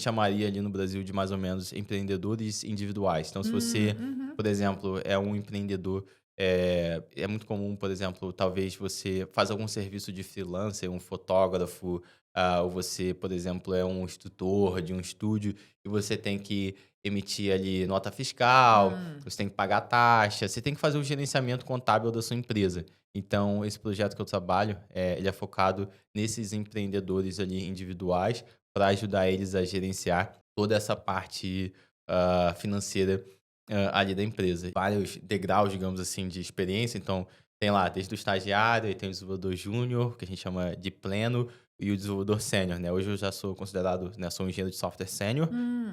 chamaria ali no Brasil de mais ou menos empreendedores individuais. Então se você, Uhum. por exemplo, é um empreendedor, é muito comum, por exemplo, talvez você faz algum serviço de freelancer, um fotógrafo, ou você, por exemplo, é um instrutor de um estúdio e você tem que emitir ali nota fiscal, Hum. você tem que pagar taxa, você tem que fazer o gerenciamento contábil da sua empresa. Então, esse projeto que eu trabalho, ele é focado nesses empreendedores ali individuais para ajudar eles a gerenciar toda essa parte financeira ali da empresa. Vários degraus, digamos assim, de experiência. Então, tem lá desde o estagiário, aí tem o desenvolvedor júnior, que a gente chama de pleno, e o desenvolvedor sênior, né? Hoje eu já sou considerado, né, sou um engenheiro de software sênior. Hum.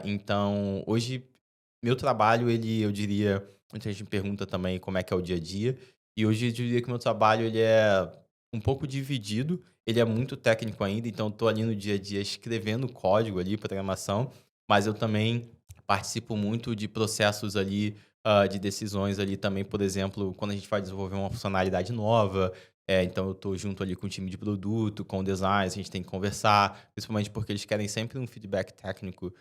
Então, hoje, meu trabalho, eu diria, muita gente me pergunta também como é que é o dia a dia, e hoje eu diria que o meu trabalho, ele é um pouco dividido, ele é muito técnico ainda, então eu tô ali no dia a dia escrevendo código ali, programação, mas eu também participo muito de processos ali, de decisões ali também, por exemplo, quando a gente vai desenvolver uma funcionalidade nova, então eu tô junto ali com o time de produto, com o design, a gente tem que conversar, principalmente porque eles querem sempre um feedback técnico,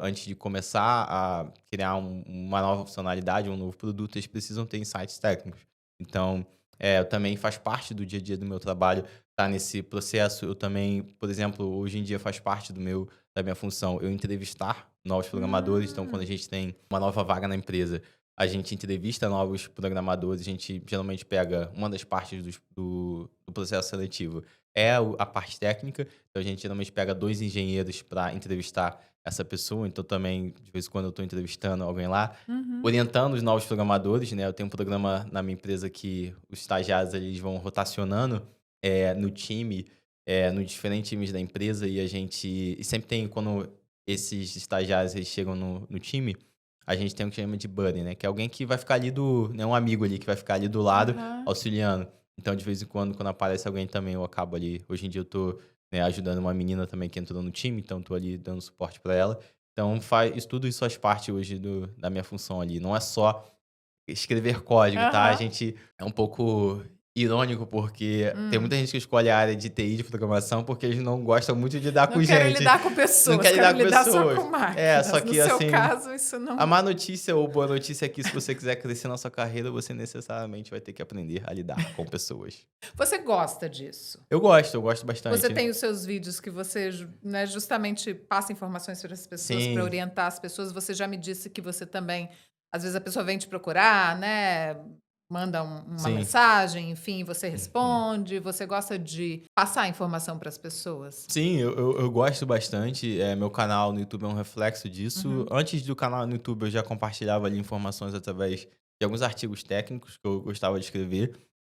antes de começar a criar uma nova funcionalidade, um novo produto, eles precisam ter insights técnicos. Então, eu também faz parte do dia a dia do meu trabalho estar nesse processo. Eu também, por exemplo, hoje em dia faz parte da minha função eu entrevistar novos programadores. Então, quando a Hum. gente tem uma nova vaga na empresa, a gente entrevista novos programadores, a gente geralmente pega uma das partes do processo seletivo, a parte técnica, então a gente geralmente pega 2 engenheiros para entrevistar essa pessoa, então também, de vez em quando eu estou entrevistando alguém lá, Uhum. orientando os novos programadores, né, eu tenho um programa na minha empresa que os estagiários eles vão rotacionando, no time, nos diferentes times da empresa e sempre tem quando esses estagiários eles chegam no time, a gente tem o que chama de buddy, né, que é alguém que vai ficar ali né, um amigo ali que vai ficar ali do lado, Aham. auxiliando. Então, de vez em quando aparece alguém também, eu acabo ali hoje em dia eu tô, né, ajudando uma menina também que entrou no time, então tô ali dando suporte para ela. Então tudo isso faz parte hoje da minha função ali, não é só escrever código, tá? A Aham. gente é um pouco irônico, porque tem Hum. muita gente que escolhe a área de TI, de programação, porque eles não gostam muito de lidar Não com quero gente, lidar com não pessoas, quer quero lidar com lidar só pessoas. com Só máquinas. No que seu assim, caso, isso a não. má notícia ou boa notícia é que se você quiser crescer na sua carreira, você necessariamente vai ter que aprender a lidar com pessoas. Você gosta disso? Eu gosto Você bastante. tem os seus vídeos que você, né, justamente passa informações para as pessoas, para Sim, orientar as pessoas. Você já me disse que você também, às vezes a pessoa vem te procurar, né, manda uma sim. mensagem, enfim, você Uhum. responde. Você gosta de passar informação para as pessoas? Sim, eu gosto bastante. Meu canal no YouTube é um reflexo disso. Uhum. Antes do canal no YouTube, eu já compartilhava ali informações através de alguns artigos técnicos que eu gostava de escrever.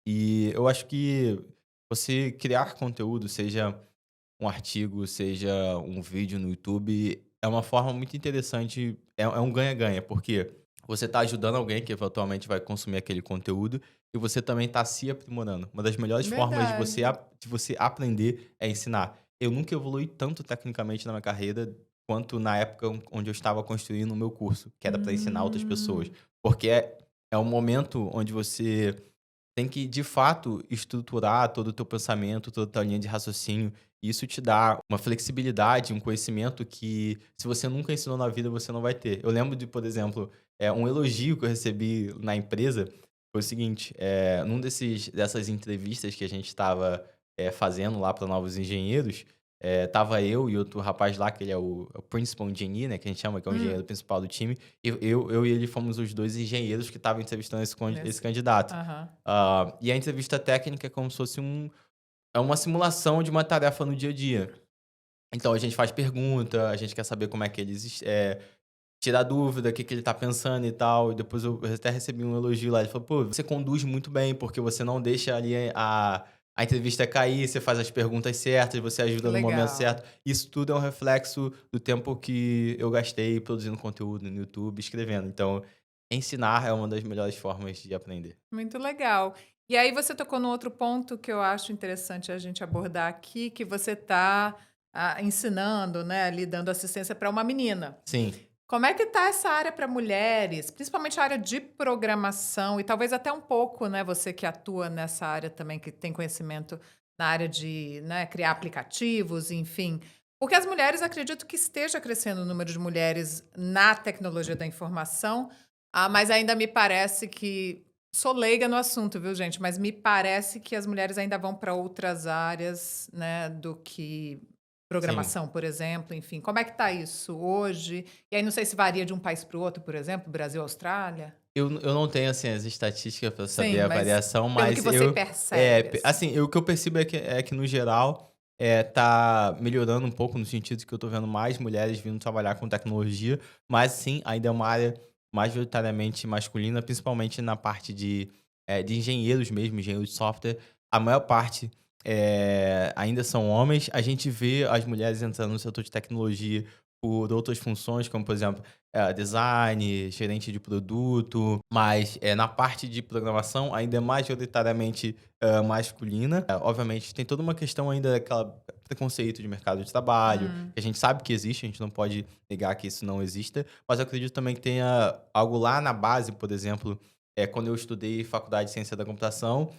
E eu acho que você criar conteúdo, seja um artigo, seja um vídeo no YouTube, é uma forma muito interessante, é um ganha-ganha, porque você está ajudando alguém que eventualmente vai consumir aquele conteúdo e você também está se aprimorando. Uma das melhores formas Verdade. de você aprender é ensinar. Eu nunca evolui tanto tecnicamente na minha carreira quanto na época onde eu estava construindo o meu curso, que era para ensinar outras pessoas. Hum. Porque é um momento onde você tem que, de fato, estruturar todo o teu pensamento, toda a tua linha de raciocínio. E isso te dá uma flexibilidade, um conhecimento que, se você nunca ensinou na vida, você não vai ter. Eu lembro de, por exemplo, um elogio que eu recebi na empresa foi o seguinte: dessas entrevistas que a gente estava fazendo lá para novos engenheiros, tava eu e outro rapaz lá, que ele é o Principal Engineer, né, que a gente chama, que é o engenheiro Hum. principal do time. Eu e ele fomos os dois engenheiros que estavam entrevistando esse Nesse. candidato. Aham. E a entrevista técnica é como se fosse uma simulação de uma tarefa no dia a dia. Então a gente faz pergunta, a gente quer saber como é que eles tira dúvida, o que que ele tá pensando e tal. E depois eu até recebi um elogio lá. Ele falou: "Pô, você conduz muito bem, porque você não deixa ali a entrevista cair, você faz as perguntas certas, você Que ajuda no momento legal. certo". Isso tudo é um reflexo do tempo que eu gastei produzindo conteúdo no YouTube, escrevendo. Então, ensinar é uma das melhores formas de aprender. Muito legal. E aí você tocou num outro ponto que eu acho interessante a gente abordar aqui, que você está ensinando, né, ali dando assistência para uma menina. Sim. Como é que tá essa área para mulheres, principalmente a área de programação e talvez até um pouco, né, você que atua nessa área também, que tem conhecimento na área de, né, criar aplicativos, enfim. Porque as mulheres, acredito que esteja crescendo o número de mulheres na tecnologia da informação, mas ainda me parece que sou leiga no assunto, viu, gente? Mas me parece que as mulheres ainda vão para outras áreas, né, do que Sim. programação, por exemplo, enfim. Como é que está isso hoje? E aí não sei se varia de um país para o outro, por exemplo, Brasil, Austrália? Eu não tenho, assim, as estatísticas para saber Sim, a mas variação, pelo que mas você percebe, assim. assim, o que eu percebo é que no geral, tá melhorando um pouco no sentido que eu tô vendo mais mulheres vindo trabalhar com tecnologia, mas sim, ainda é uma área majoritariamente masculina, principalmente na parte de engenheiros mesmo, engenheiros de software. A maior parte, ainda são homens. A gente vê as mulheres entrando no setor de tecnologia por outras funções, como por exemplo, design, gerente de produto, mas na parte de programação ainda é majoritariamente masculina. Obviamente, tem toda uma questão ainda daquela preconceito de mercado de trabalho, Hum, que a gente sabe que existe, a gente não pode negar que isso não exista, mas eu acredito também que tenha algo lá na base, por exemplo, quando eu estudei faculdade de ciência da computação,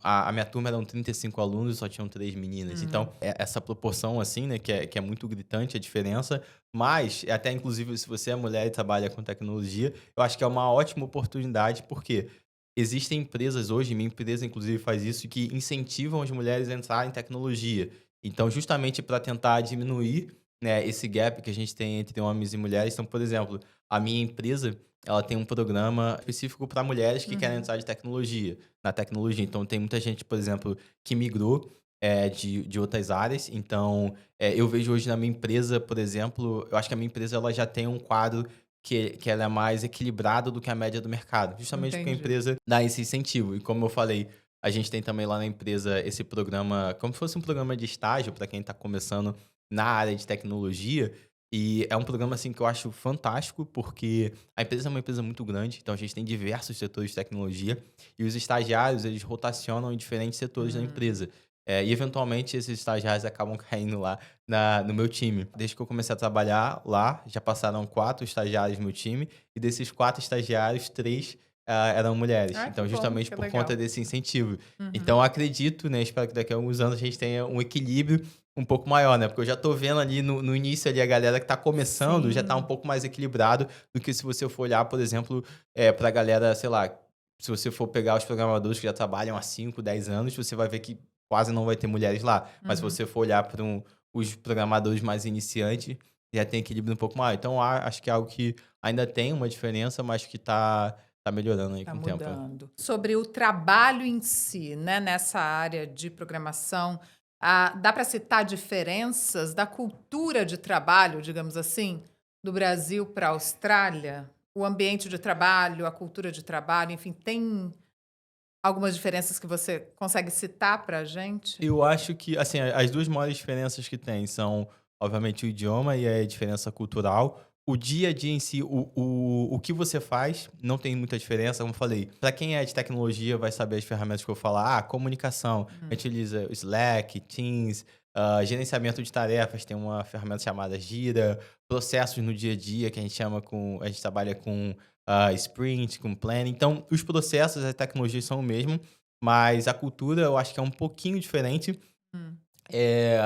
a minha turma eram 35 alunos, só tinham 3 meninas. uhum, Então, essa proporção, assim, né, que é muito gritante a diferença, mas, até inclusive, se você é mulher e trabalha com tecnologia, eu acho que é uma ótima oportunidade, porque existem empresas hoje, minha empresa inclusive faz isso, que incentivam as mulheres a entrar em tecnologia. Então, justamente para tentar diminuir, né, esse gap que a gente tem entre homens e mulheres. Então, por exemplo, a minha empresa, ela tem um programa específico para mulheres que querem uhum. entrar na tecnologia. Então, tem muita gente, por exemplo, que migrou de outras áreas. Então, eu vejo hoje na minha empresa, por exemplo, eu acho que a minha empresa ela já tem um quadro que ela é mais equilibrada do que a média do mercado, justamente porque a Entendi. empresa dá esse incentivo. E como eu falei, a gente tem também lá na empresa esse programa, como se fosse um programa de estágio para quem está começando na área de tecnologia. E é um programa assim que eu acho fantástico, porque a empresa é uma empresa muito grande, então a gente tem diversos setores de tecnologia e os estagiários eles rotacionam em diferentes setores da Hum. empresa. E eventualmente esses estagiários acabam caindo lá no meu time. Desde que eu comecei a trabalhar lá, já passaram 4 estagiários no meu time, e desses 4 estagiários, 3 eram mulheres. Ah, que Então, bom, justamente que por conta legal. desse incentivo. Uhum. Então, eu acredito, né, espero que daqui a alguns anos a gente tenha um equilíbrio um pouco maior, né? Porque eu já tô vendo ali no início ali a galera que tá começando já tá um Sim. pouco mais equilibrado do que se você for olhar, por exemplo, pra galera, sei lá, se você for pegar os programadores que já trabalham há 5, 10 anos, você vai ver que quase não vai ter mulheres lá. Mas se Uhum. você for olhar para os programadores mais iniciantes, já tem equilíbrio um pouco maior. Então, acho que é algo que ainda tem uma diferença, mas que tá melhorando aí Tá com o tempo. mudando. Sobre o trabalho em si, né, nessa área de programação, dá para citar diferenças da cultura de trabalho, digamos assim, do Brasil para a Austrália? O ambiente de trabalho, a cultura de trabalho, enfim, tem algumas diferenças que você consegue citar para a gente? Eu acho que, assim, as 2 maiores diferenças que tem são, obviamente, o idioma e a diferença cultural. O dia a dia em si, o que você faz, não tem muita diferença, como eu falei. Para quem é de tecnologia, vai saber as ferramentas que eu vou falar. Comunicação, a Hum, gente utiliza o Slack, Teams, gerenciamento de tarefas, tem uma ferramenta chamada Gira, processos no dia a dia, que a gente trabalha com sprint, com planning. Então, os processos, as tecnologias são o mesmo, mas a cultura eu acho que é um pouquinho diferente. hum.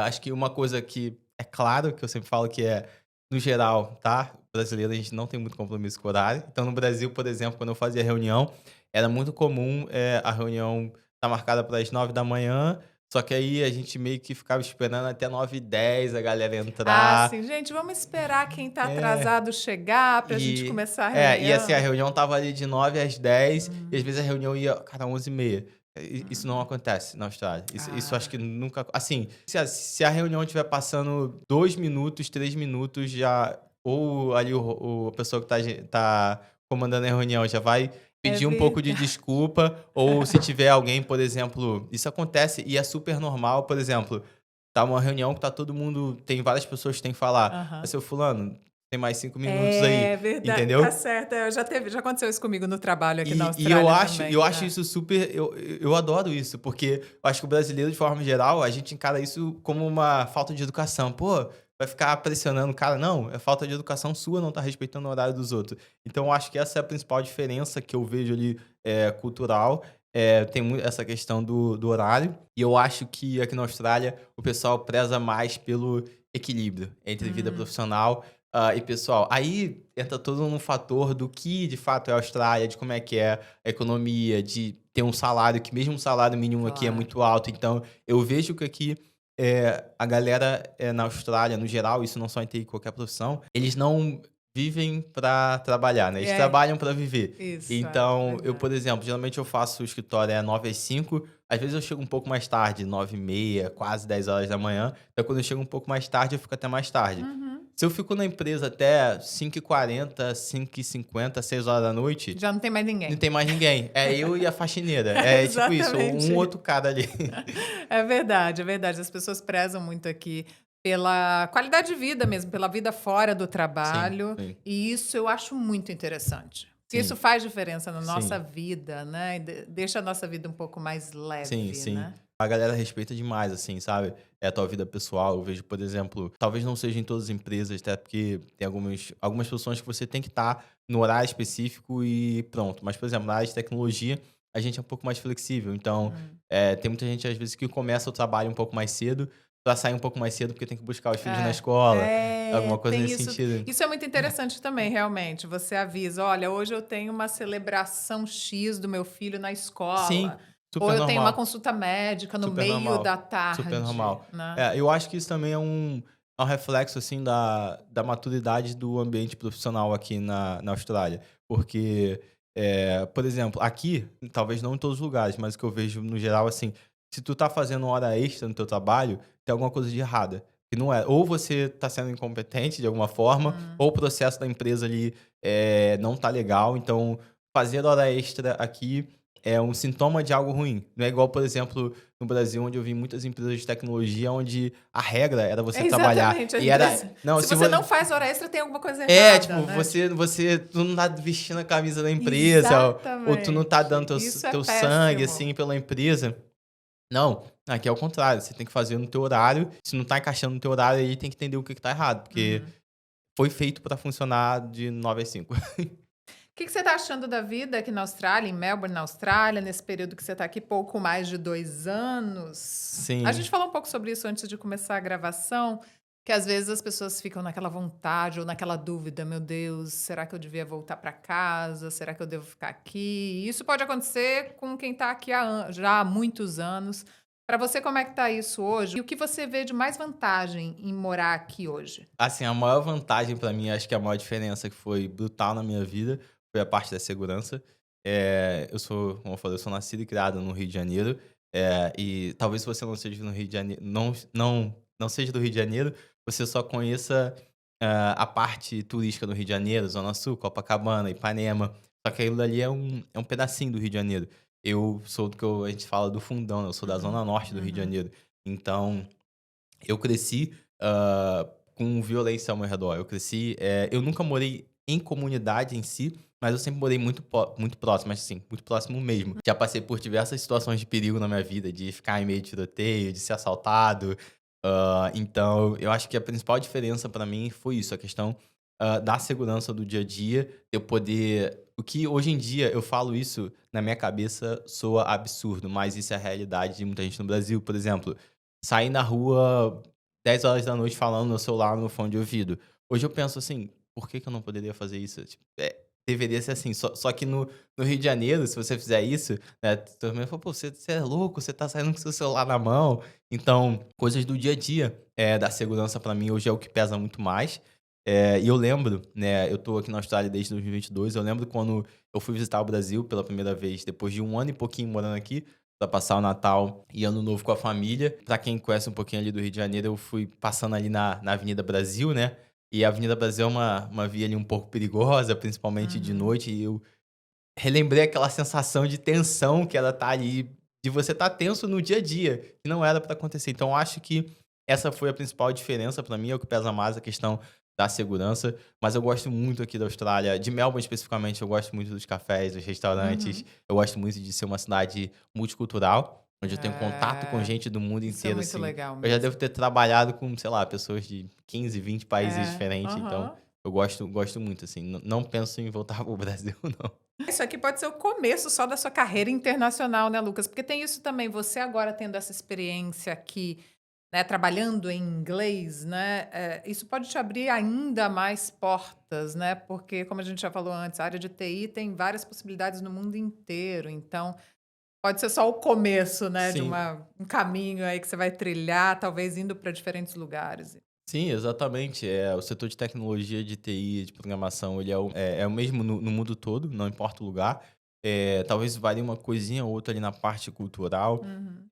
Acho que uma coisa que é claro, que eu sempre falo que no geral, tá, brasileiro a gente não tem muito compromisso com o horário. Então no Brasil, por exemplo, quando eu fazia reunião, era muito comum, a reunião estar marcada para as 9 da manhã, só que aí a gente meio que ficava esperando até 9h10 a galera Ah, entrar. sim. Gente, vamos esperar quem está É. atrasado chegar para a gente começar a Assim, a reunião? reunião tava ali de 9 às 10 e às Hum. vezes a reunião ia, cara, 11h30. Isso não Hum. acontece na Austrália. Isso acho que Ah, nunca. Assim, se a reunião estiver passando 2 minutos, 3 minutos, já. Ou ali a pessoa que tá comandando a reunião já vai é pedir um pouco de verdade. desculpa. Ou se tiver alguém, por exemplo. Isso acontece e é super normal, por exemplo. Tá uma reunião que tá todo mundo. Tem várias pessoas que têm que falar. Aham. Seu fulano, tem tem mais 5 minutos aí, É verdade, entendeu? tá certo. Já aconteceu isso comigo no trabalho aqui na E Austrália também, eu acho né. isso super. Eu adoro isso, porque eu acho que o brasileiro, de forma geral, a gente encara isso como uma falta de educação. Pô, vai ficar pressionando o cara. Não, é falta de educação sua não tá respeitando o horário dos outros. Então, eu acho que essa é a principal diferença que eu vejo ali cultural. Tem muito essa questão do horário. E eu acho que aqui na Austrália o pessoal preza mais pelo equilíbrio entre vida Hum, profissional e pessoal. Aí entra todo um fator do que de fato é a Austrália, de como é que é a economia, de ter um salário que mesmo o salário mínimo aqui é claro. muito alto. Então, eu vejo que aqui a galera na Austrália, no geral, isso não só em TI, qualquer profissão, eles não vivem para trabalhar, né? Eles É, trabalham para viver. isso, é Então, eu, por verdade. exemplo, geralmente eu faço o escritório 9 às 5, às vezes eu chego um pouco mais tarde, 9h30, quase 10 horas da manhã. Então, quando eu chego um pouco mais tarde, eu fico até mais tarde. Uhum. Se eu fico na empresa até 5h40, 5h50, 6 horas da noite, Já não tem mais não ninguém. tem mais ninguém. É eu e a faxineira. É tipo isso, um Exatamente. outro cara ali. É verdade, é verdade. As pessoas prezam muito aqui pela qualidade de vida mesmo, pela vida fora do Sim, trabalho, sim, e isso eu acho muito interessante. Porque isso sim, faz diferença na nossa sim. vida, né, e deixa a nossa vida um pouco mais Sim, leve, sim. né. A galera respeita demais, assim, sabe? É a tua vida pessoal. Eu vejo, por exemplo, talvez não seja em todas as empresas, até porque tem algumas posições que você tem que estar no horário específico e pronto. Mas, por exemplo, na área de tecnologia, a gente é um pouco mais flexível. Então, Hum. tem muita gente, às vezes, que começa o trabalho um pouco mais cedo para sair um pouco mais cedo porque tem que buscar os filhos na escola, alguma coisa Tem nesse isso. sentido. Isso é muito interessante também, realmente. Você avisa: "Olha, hoje eu tenho uma celebração X do meu filho na escola", Sim, ou super eu tenho uma normal. consulta médica no Super meio da normal, super tarde, normal. né. Eu acho que isso também é um reflexo, assim, da maturidade do ambiente profissional aqui na Austrália. Porque, por exemplo, aqui, talvez não em todos os lugares, mas o que eu vejo no geral, assim, se tu tá fazendo hora extra no teu trabalho, tem alguma coisa de errada. Que não é. Ou você tá sendo incompetente de alguma forma, Hum. ou o processo da empresa ali não tá legal. Então, fazer hora extra aqui é um sintoma de algo ruim. Não é igual, por exemplo, no Brasil, onde eu vi muitas empresas de tecnologia, onde a regra era você É, trabalhar. exatamente, a E era. empresa Não, se se você você. não faz hora extra, tem alguma coisa errada, Tipo, né, você, tipo você. Tu não tá vestindo a camisa da empresa, ou tu não tá dando exatamente. Isso é teu sangue, péssimo. assim, pela empresa. Não, aqui é o contrário. Você tem que fazer no teu horário. Se não tá encaixando no teu horário, aí tem que entender o que tá errado. Porque Uhum. foi feito pra funcionar de 9 às 5. Que você está achando da vida aqui na Austrália, em Melbourne, na Austrália, nesse período que você está aqui, pouco mais de 2 anos? A Sim. gente falou um pouco sobre isso antes de começar a gravação, que às vezes as pessoas ficam naquela vontade ou naquela dúvida: "Meu Deus, será que eu devia voltar para casa? Será que eu devo ficar aqui?". E isso pode acontecer com quem está aqui já há muitos anos. Para você, como é que tá isso hoje? E o que você vê de mais vantagem em morar aqui hoje? Assim, a maior vantagem pra mim, acho que a maior diferença que foi brutal na minha vida, foi a parte da segurança. Eu sou, como eu falei, eu sou nascido e criado no Rio de Janeiro, e talvez se você não seja no Rio de Janeiro, não seja do Rio de Janeiro, você só conheça, a parte turística do Rio de Janeiro, Zona Sul, Copacabana, Ipanema, só que aquilo ali é um pedacinho do Rio de Janeiro. Eu sou do que a gente fala do fundão, né, eu sou da Uhum, zona norte do Rio de uhum, Janeiro. Então eu cresci, com violência ao meu redor. Eu nunca morei em comunidade em si, mas eu sempre morei muito próximo, mas assim, muito próximo mesmo. Já passei por diversas situações de perigo na minha vida, de ficar em meio de tiroteio, de ser assaltado. Então eu acho que a principal diferença pra mim foi isso, a questão, da segurança do dia a dia, eu poder o que hoje em dia eu falo isso, na minha cabeça soa absurdo, mas isso é a realidade de muita gente no Brasil. Por exemplo, sair na rua 10 horas da noite falando no celular, no fone de ouvido. Hoje eu penso assim: "Por que que eu não poderia fazer isso?" Tipo, deveria ser assim. Só que no Rio de Janeiro, se você fizer isso, né, todo mundo fala: "Pô, você é louco, você tá saindo com seu celular na mão". Então, coisas do dia a dia, da segurança pra mim hoje é o que pesa muito mais. E eu lembro, né, eu tô aqui na Austrália desde 2022, eu lembro quando eu fui visitar o Brasil pela primeira vez, depois de 1 ano e pouquinho morando aqui, pra passar o Natal e Ano Novo com a família. Pra quem conhece um pouquinho ali do Rio de Janeiro, eu fui passando ali na Avenida Brasil, né, e a Avenida Brasil é uma via ali um pouco perigosa, principalmente de uhum. noite, e eu relembrei aquela sensação de tensão que ela tá ali, de você estar tenso no dia a dia, que não era pra acontecer. Então eu acho que essa foi a principal diferença pra mim, é o que pesa mais, a questão da segurança, mas eu gosto muito aqui da Austrália, de Melbourne especificamente, eu gosto muito dos cafés, dos restaurantes, Uhum. eu gosto muito de ser uma cidade multicultural, onde eu tenho contato com É, gente do mundo isso é inteiro, muito assim. legal Eu já devo mesmo. ter trabalhado com, sei lá, pessoas de 15, 20 países É, diferentes, então aham. eu gosto muito, assim. Não penso em voltar para o Brasil, não. Isso aqui pode ser o começo só da sua carreira internacional, né, Lucas? Porque tem isso também, você agora tendo essa experiência aqui, né, trabalhando em inglês, né, isso pode te abrir ainda mais portas, né? Porque, como a gente já falou antes, a área de TI tem várias possibilidades no mundo inteiro. Então, pode ser só o começo, né, de Sim, um caminho aí que você vai trilhar, talvez indo para diferentes lugares. sim, exatamente. O setor de tecnologia, de TI, de programação, ele é o mesmo no mundo todo, não importa o lugar. Talvez varie uma coisinha ou outra ali na parte cultural. Uhum.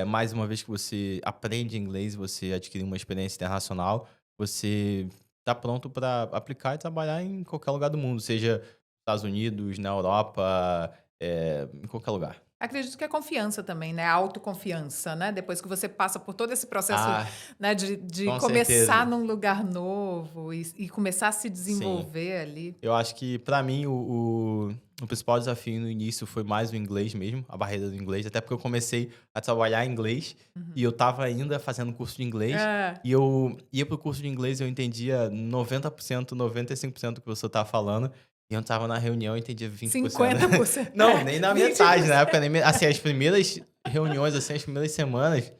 Mais uma vez que você aprende inglês, você adquire uma experiência internacional, você está pronto para aplicar e trabalhar em qualquer lugar do mundo, seja nos Estados Unidos, na Europa, em qualquer lugar. Acredito que é confiança também, né, a autoconfiança, né, depois que você passa por todo esse processo, Ah, né, de com começar certeza. num lugar novo e começar a se Sim. desenvolver ali. Eu acho que pra mim o principal desafio no início foi mais o inglês mesmo, a barreira do inglês, até porque eu comecei a trabalhar em inglês e Uhum. eu estava ainda fazendo curso de inglês É, e eu ia pro curso de inglês e eu entendia 90%, 95% do que o professor estava falando e eu estava na reunião e entendia 20%. 50%, Não, nem na metade, na 20%. época, nem assim, as primeiras reuniões, assim, as primeiras semanas,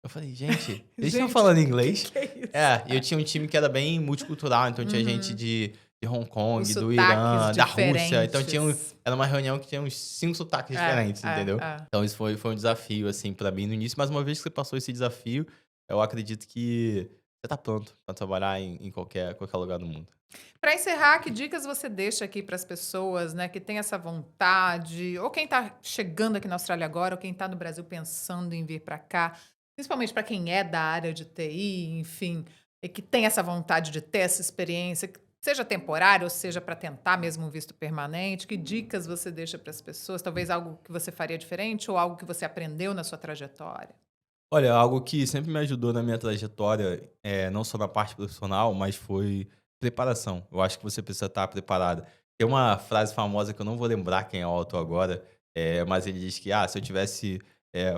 eu falei: "Gente, eles estão Gente, falando que inglês?". que é isso? E eu tinha um time que era bem multicultural, então tinha gente Uhum. de Hong Os Kong, do sotaques Irã, da Rússia, então diferentes. era uma reunião que tinha uns 5 sotaques diferentes, entendeu. É. Então isso foi um desafio, assim, pra mim no início, mas uma vez que você passou esse desafio, eu acredito que você tá pronto pra trabalhar em qualquer lugar do mundo. Para encerrar, que dicas você deixa aqui para as pessoas, né, que têm essa vontade, ou quem está chegando aqui na Austrália agora, ou quem está no Brasil pensando em vir para cá, principalmente para quem é da área de TI, enfim, e que tem essa vontade de ter essa experiência, que seja temporária ou seja para tentar mesmo um visto permanente, que dicas você deixa para as pessoas? Talvez algo que você faria diferente ou algo que você aprendeu na sua trajetória? Olha, algo que sempre me ajudou na minha trajetória, não só na parte profissional, mas foi preparação. Eu acho que você precisa estar preparado. Tem uma frase famosa que eu não vou lembrar quem é o autor agora, mas ele diz que: "Ah, se eu tivesse,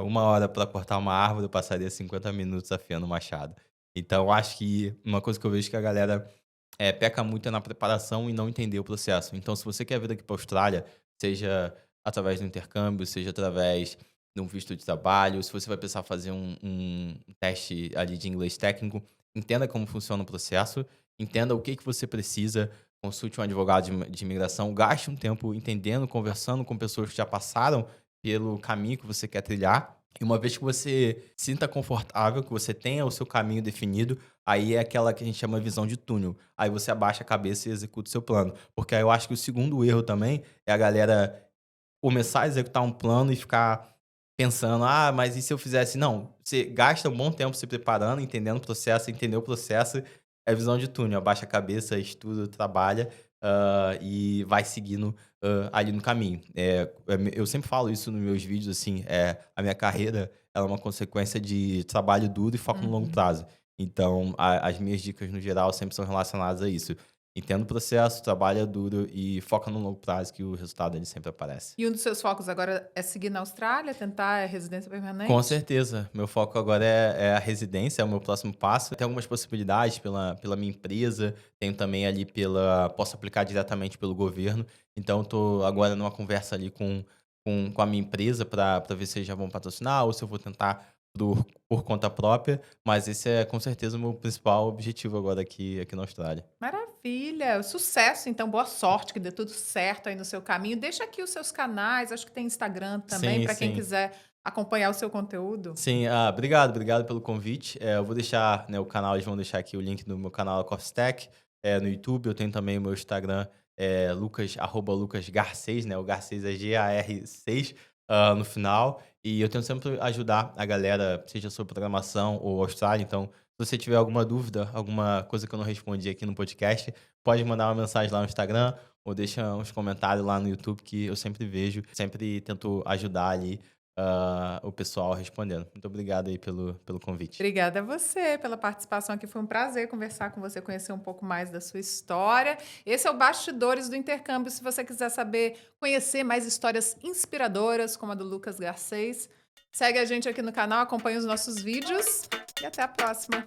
1 hora para cortar uma árvore, eu passaria 50 minutos afiando o machado". Então, eu acho que uma coisa que eu vejo que a galera, peca muito é na preparação e não entender o processo. Então, se você quer vir aqui para a Austrália, seja através do intercâmbio, seja através de um visto de trabalho, se você vai precisar fazer um teste ali de inglês técnico, entenda como funciona o processo, entenda o que você precisa, consulte um advogado de imigração, gaste um tempo entendendo, conversando com pessoas que já passaram pelo caminho que você quer trilhar. E uma vez que você sinta confortável, que você tenha o seu caminho definido, aí é aquela que a gente chama visão de túnel. Aí você abaixa a cabeça e executa o seu plano. Porque aí eu acho que o segundo erro também é a galera começar a executar um plano e ficar pensando: "Ah, mas e se eu fizesse?". Não, você gasta um bom tempo se preparando, entendendo o processo, entender o processo, é visão de túnel, abaixa a cabeça, estuda, trabalha, e vai seguindo, ali no caminho. Eu sempre falo isso nos meus vídeos, assim, a minha carreira ela é uma consequência de trabalho duro e foco no longo Uhum. prazo. Então, as minhas dicas no geral sempre são relacionadas a isso. Entenda o processo, trabalha duro e foca no longo prazo que o resultado ele sempre aparece. E um dos seus focos agora é seguir na Austrália, tentar residência Com permanente? certeza. Meu foco agora é a residência, é o meu próximo passo. Tem algumas possibilidades pela minha empresa, tenho também ali posso aplicar diretamente pelo governo. Então eu tô agora numa conversa ali com a minha empresa para ver se eles já vão patrocinar ou se eu vou tentar por conta própria, mas esse é com certeza o meu principal objetivo agora aqui na Austrália. Maravilha, sucesso então, boa sorte, que dê tudo certo aí no seu caminho. Deixa aqui os seus canais, acho que tem Instagram também, Sim, para quem sim. quiser acompanhar o seu conteúdo. Sim, obrigado pelo convite. Eu vou deixar, né, o canal, eles vão deixar aqui o link do meu canal Coffee Stack, no YouTube. Eu tenho também o meu Instagram, @lucasgar6, né? O Gar6 é GAR6, no final. E eu tento sempre ajudar a galera, seja sobre programação ou Austrália. Então, se você tiver alguma dúvida, alguma coisa que eu não respondi aqui no podcast, pode mandar uma mensagem lá no Instagram ou deixa uns comentários lá no YouTube que eu sempre vejo, sempre tento ajudar ali o pessoal respondendo. Muito obrigado aí pelo convite. Obrigada a você pela participação aqui. Foi um prazer conversar com você, conhecer um pouco mais da sua história. Esse é o Bastidores do Intercâmbio. Se você quiser saber, conhecer mais histórias inspiradoras, como a do Lucas Garcês, segue a gente aqui no canal, acompanhe os nossos vídeos e até a próxima.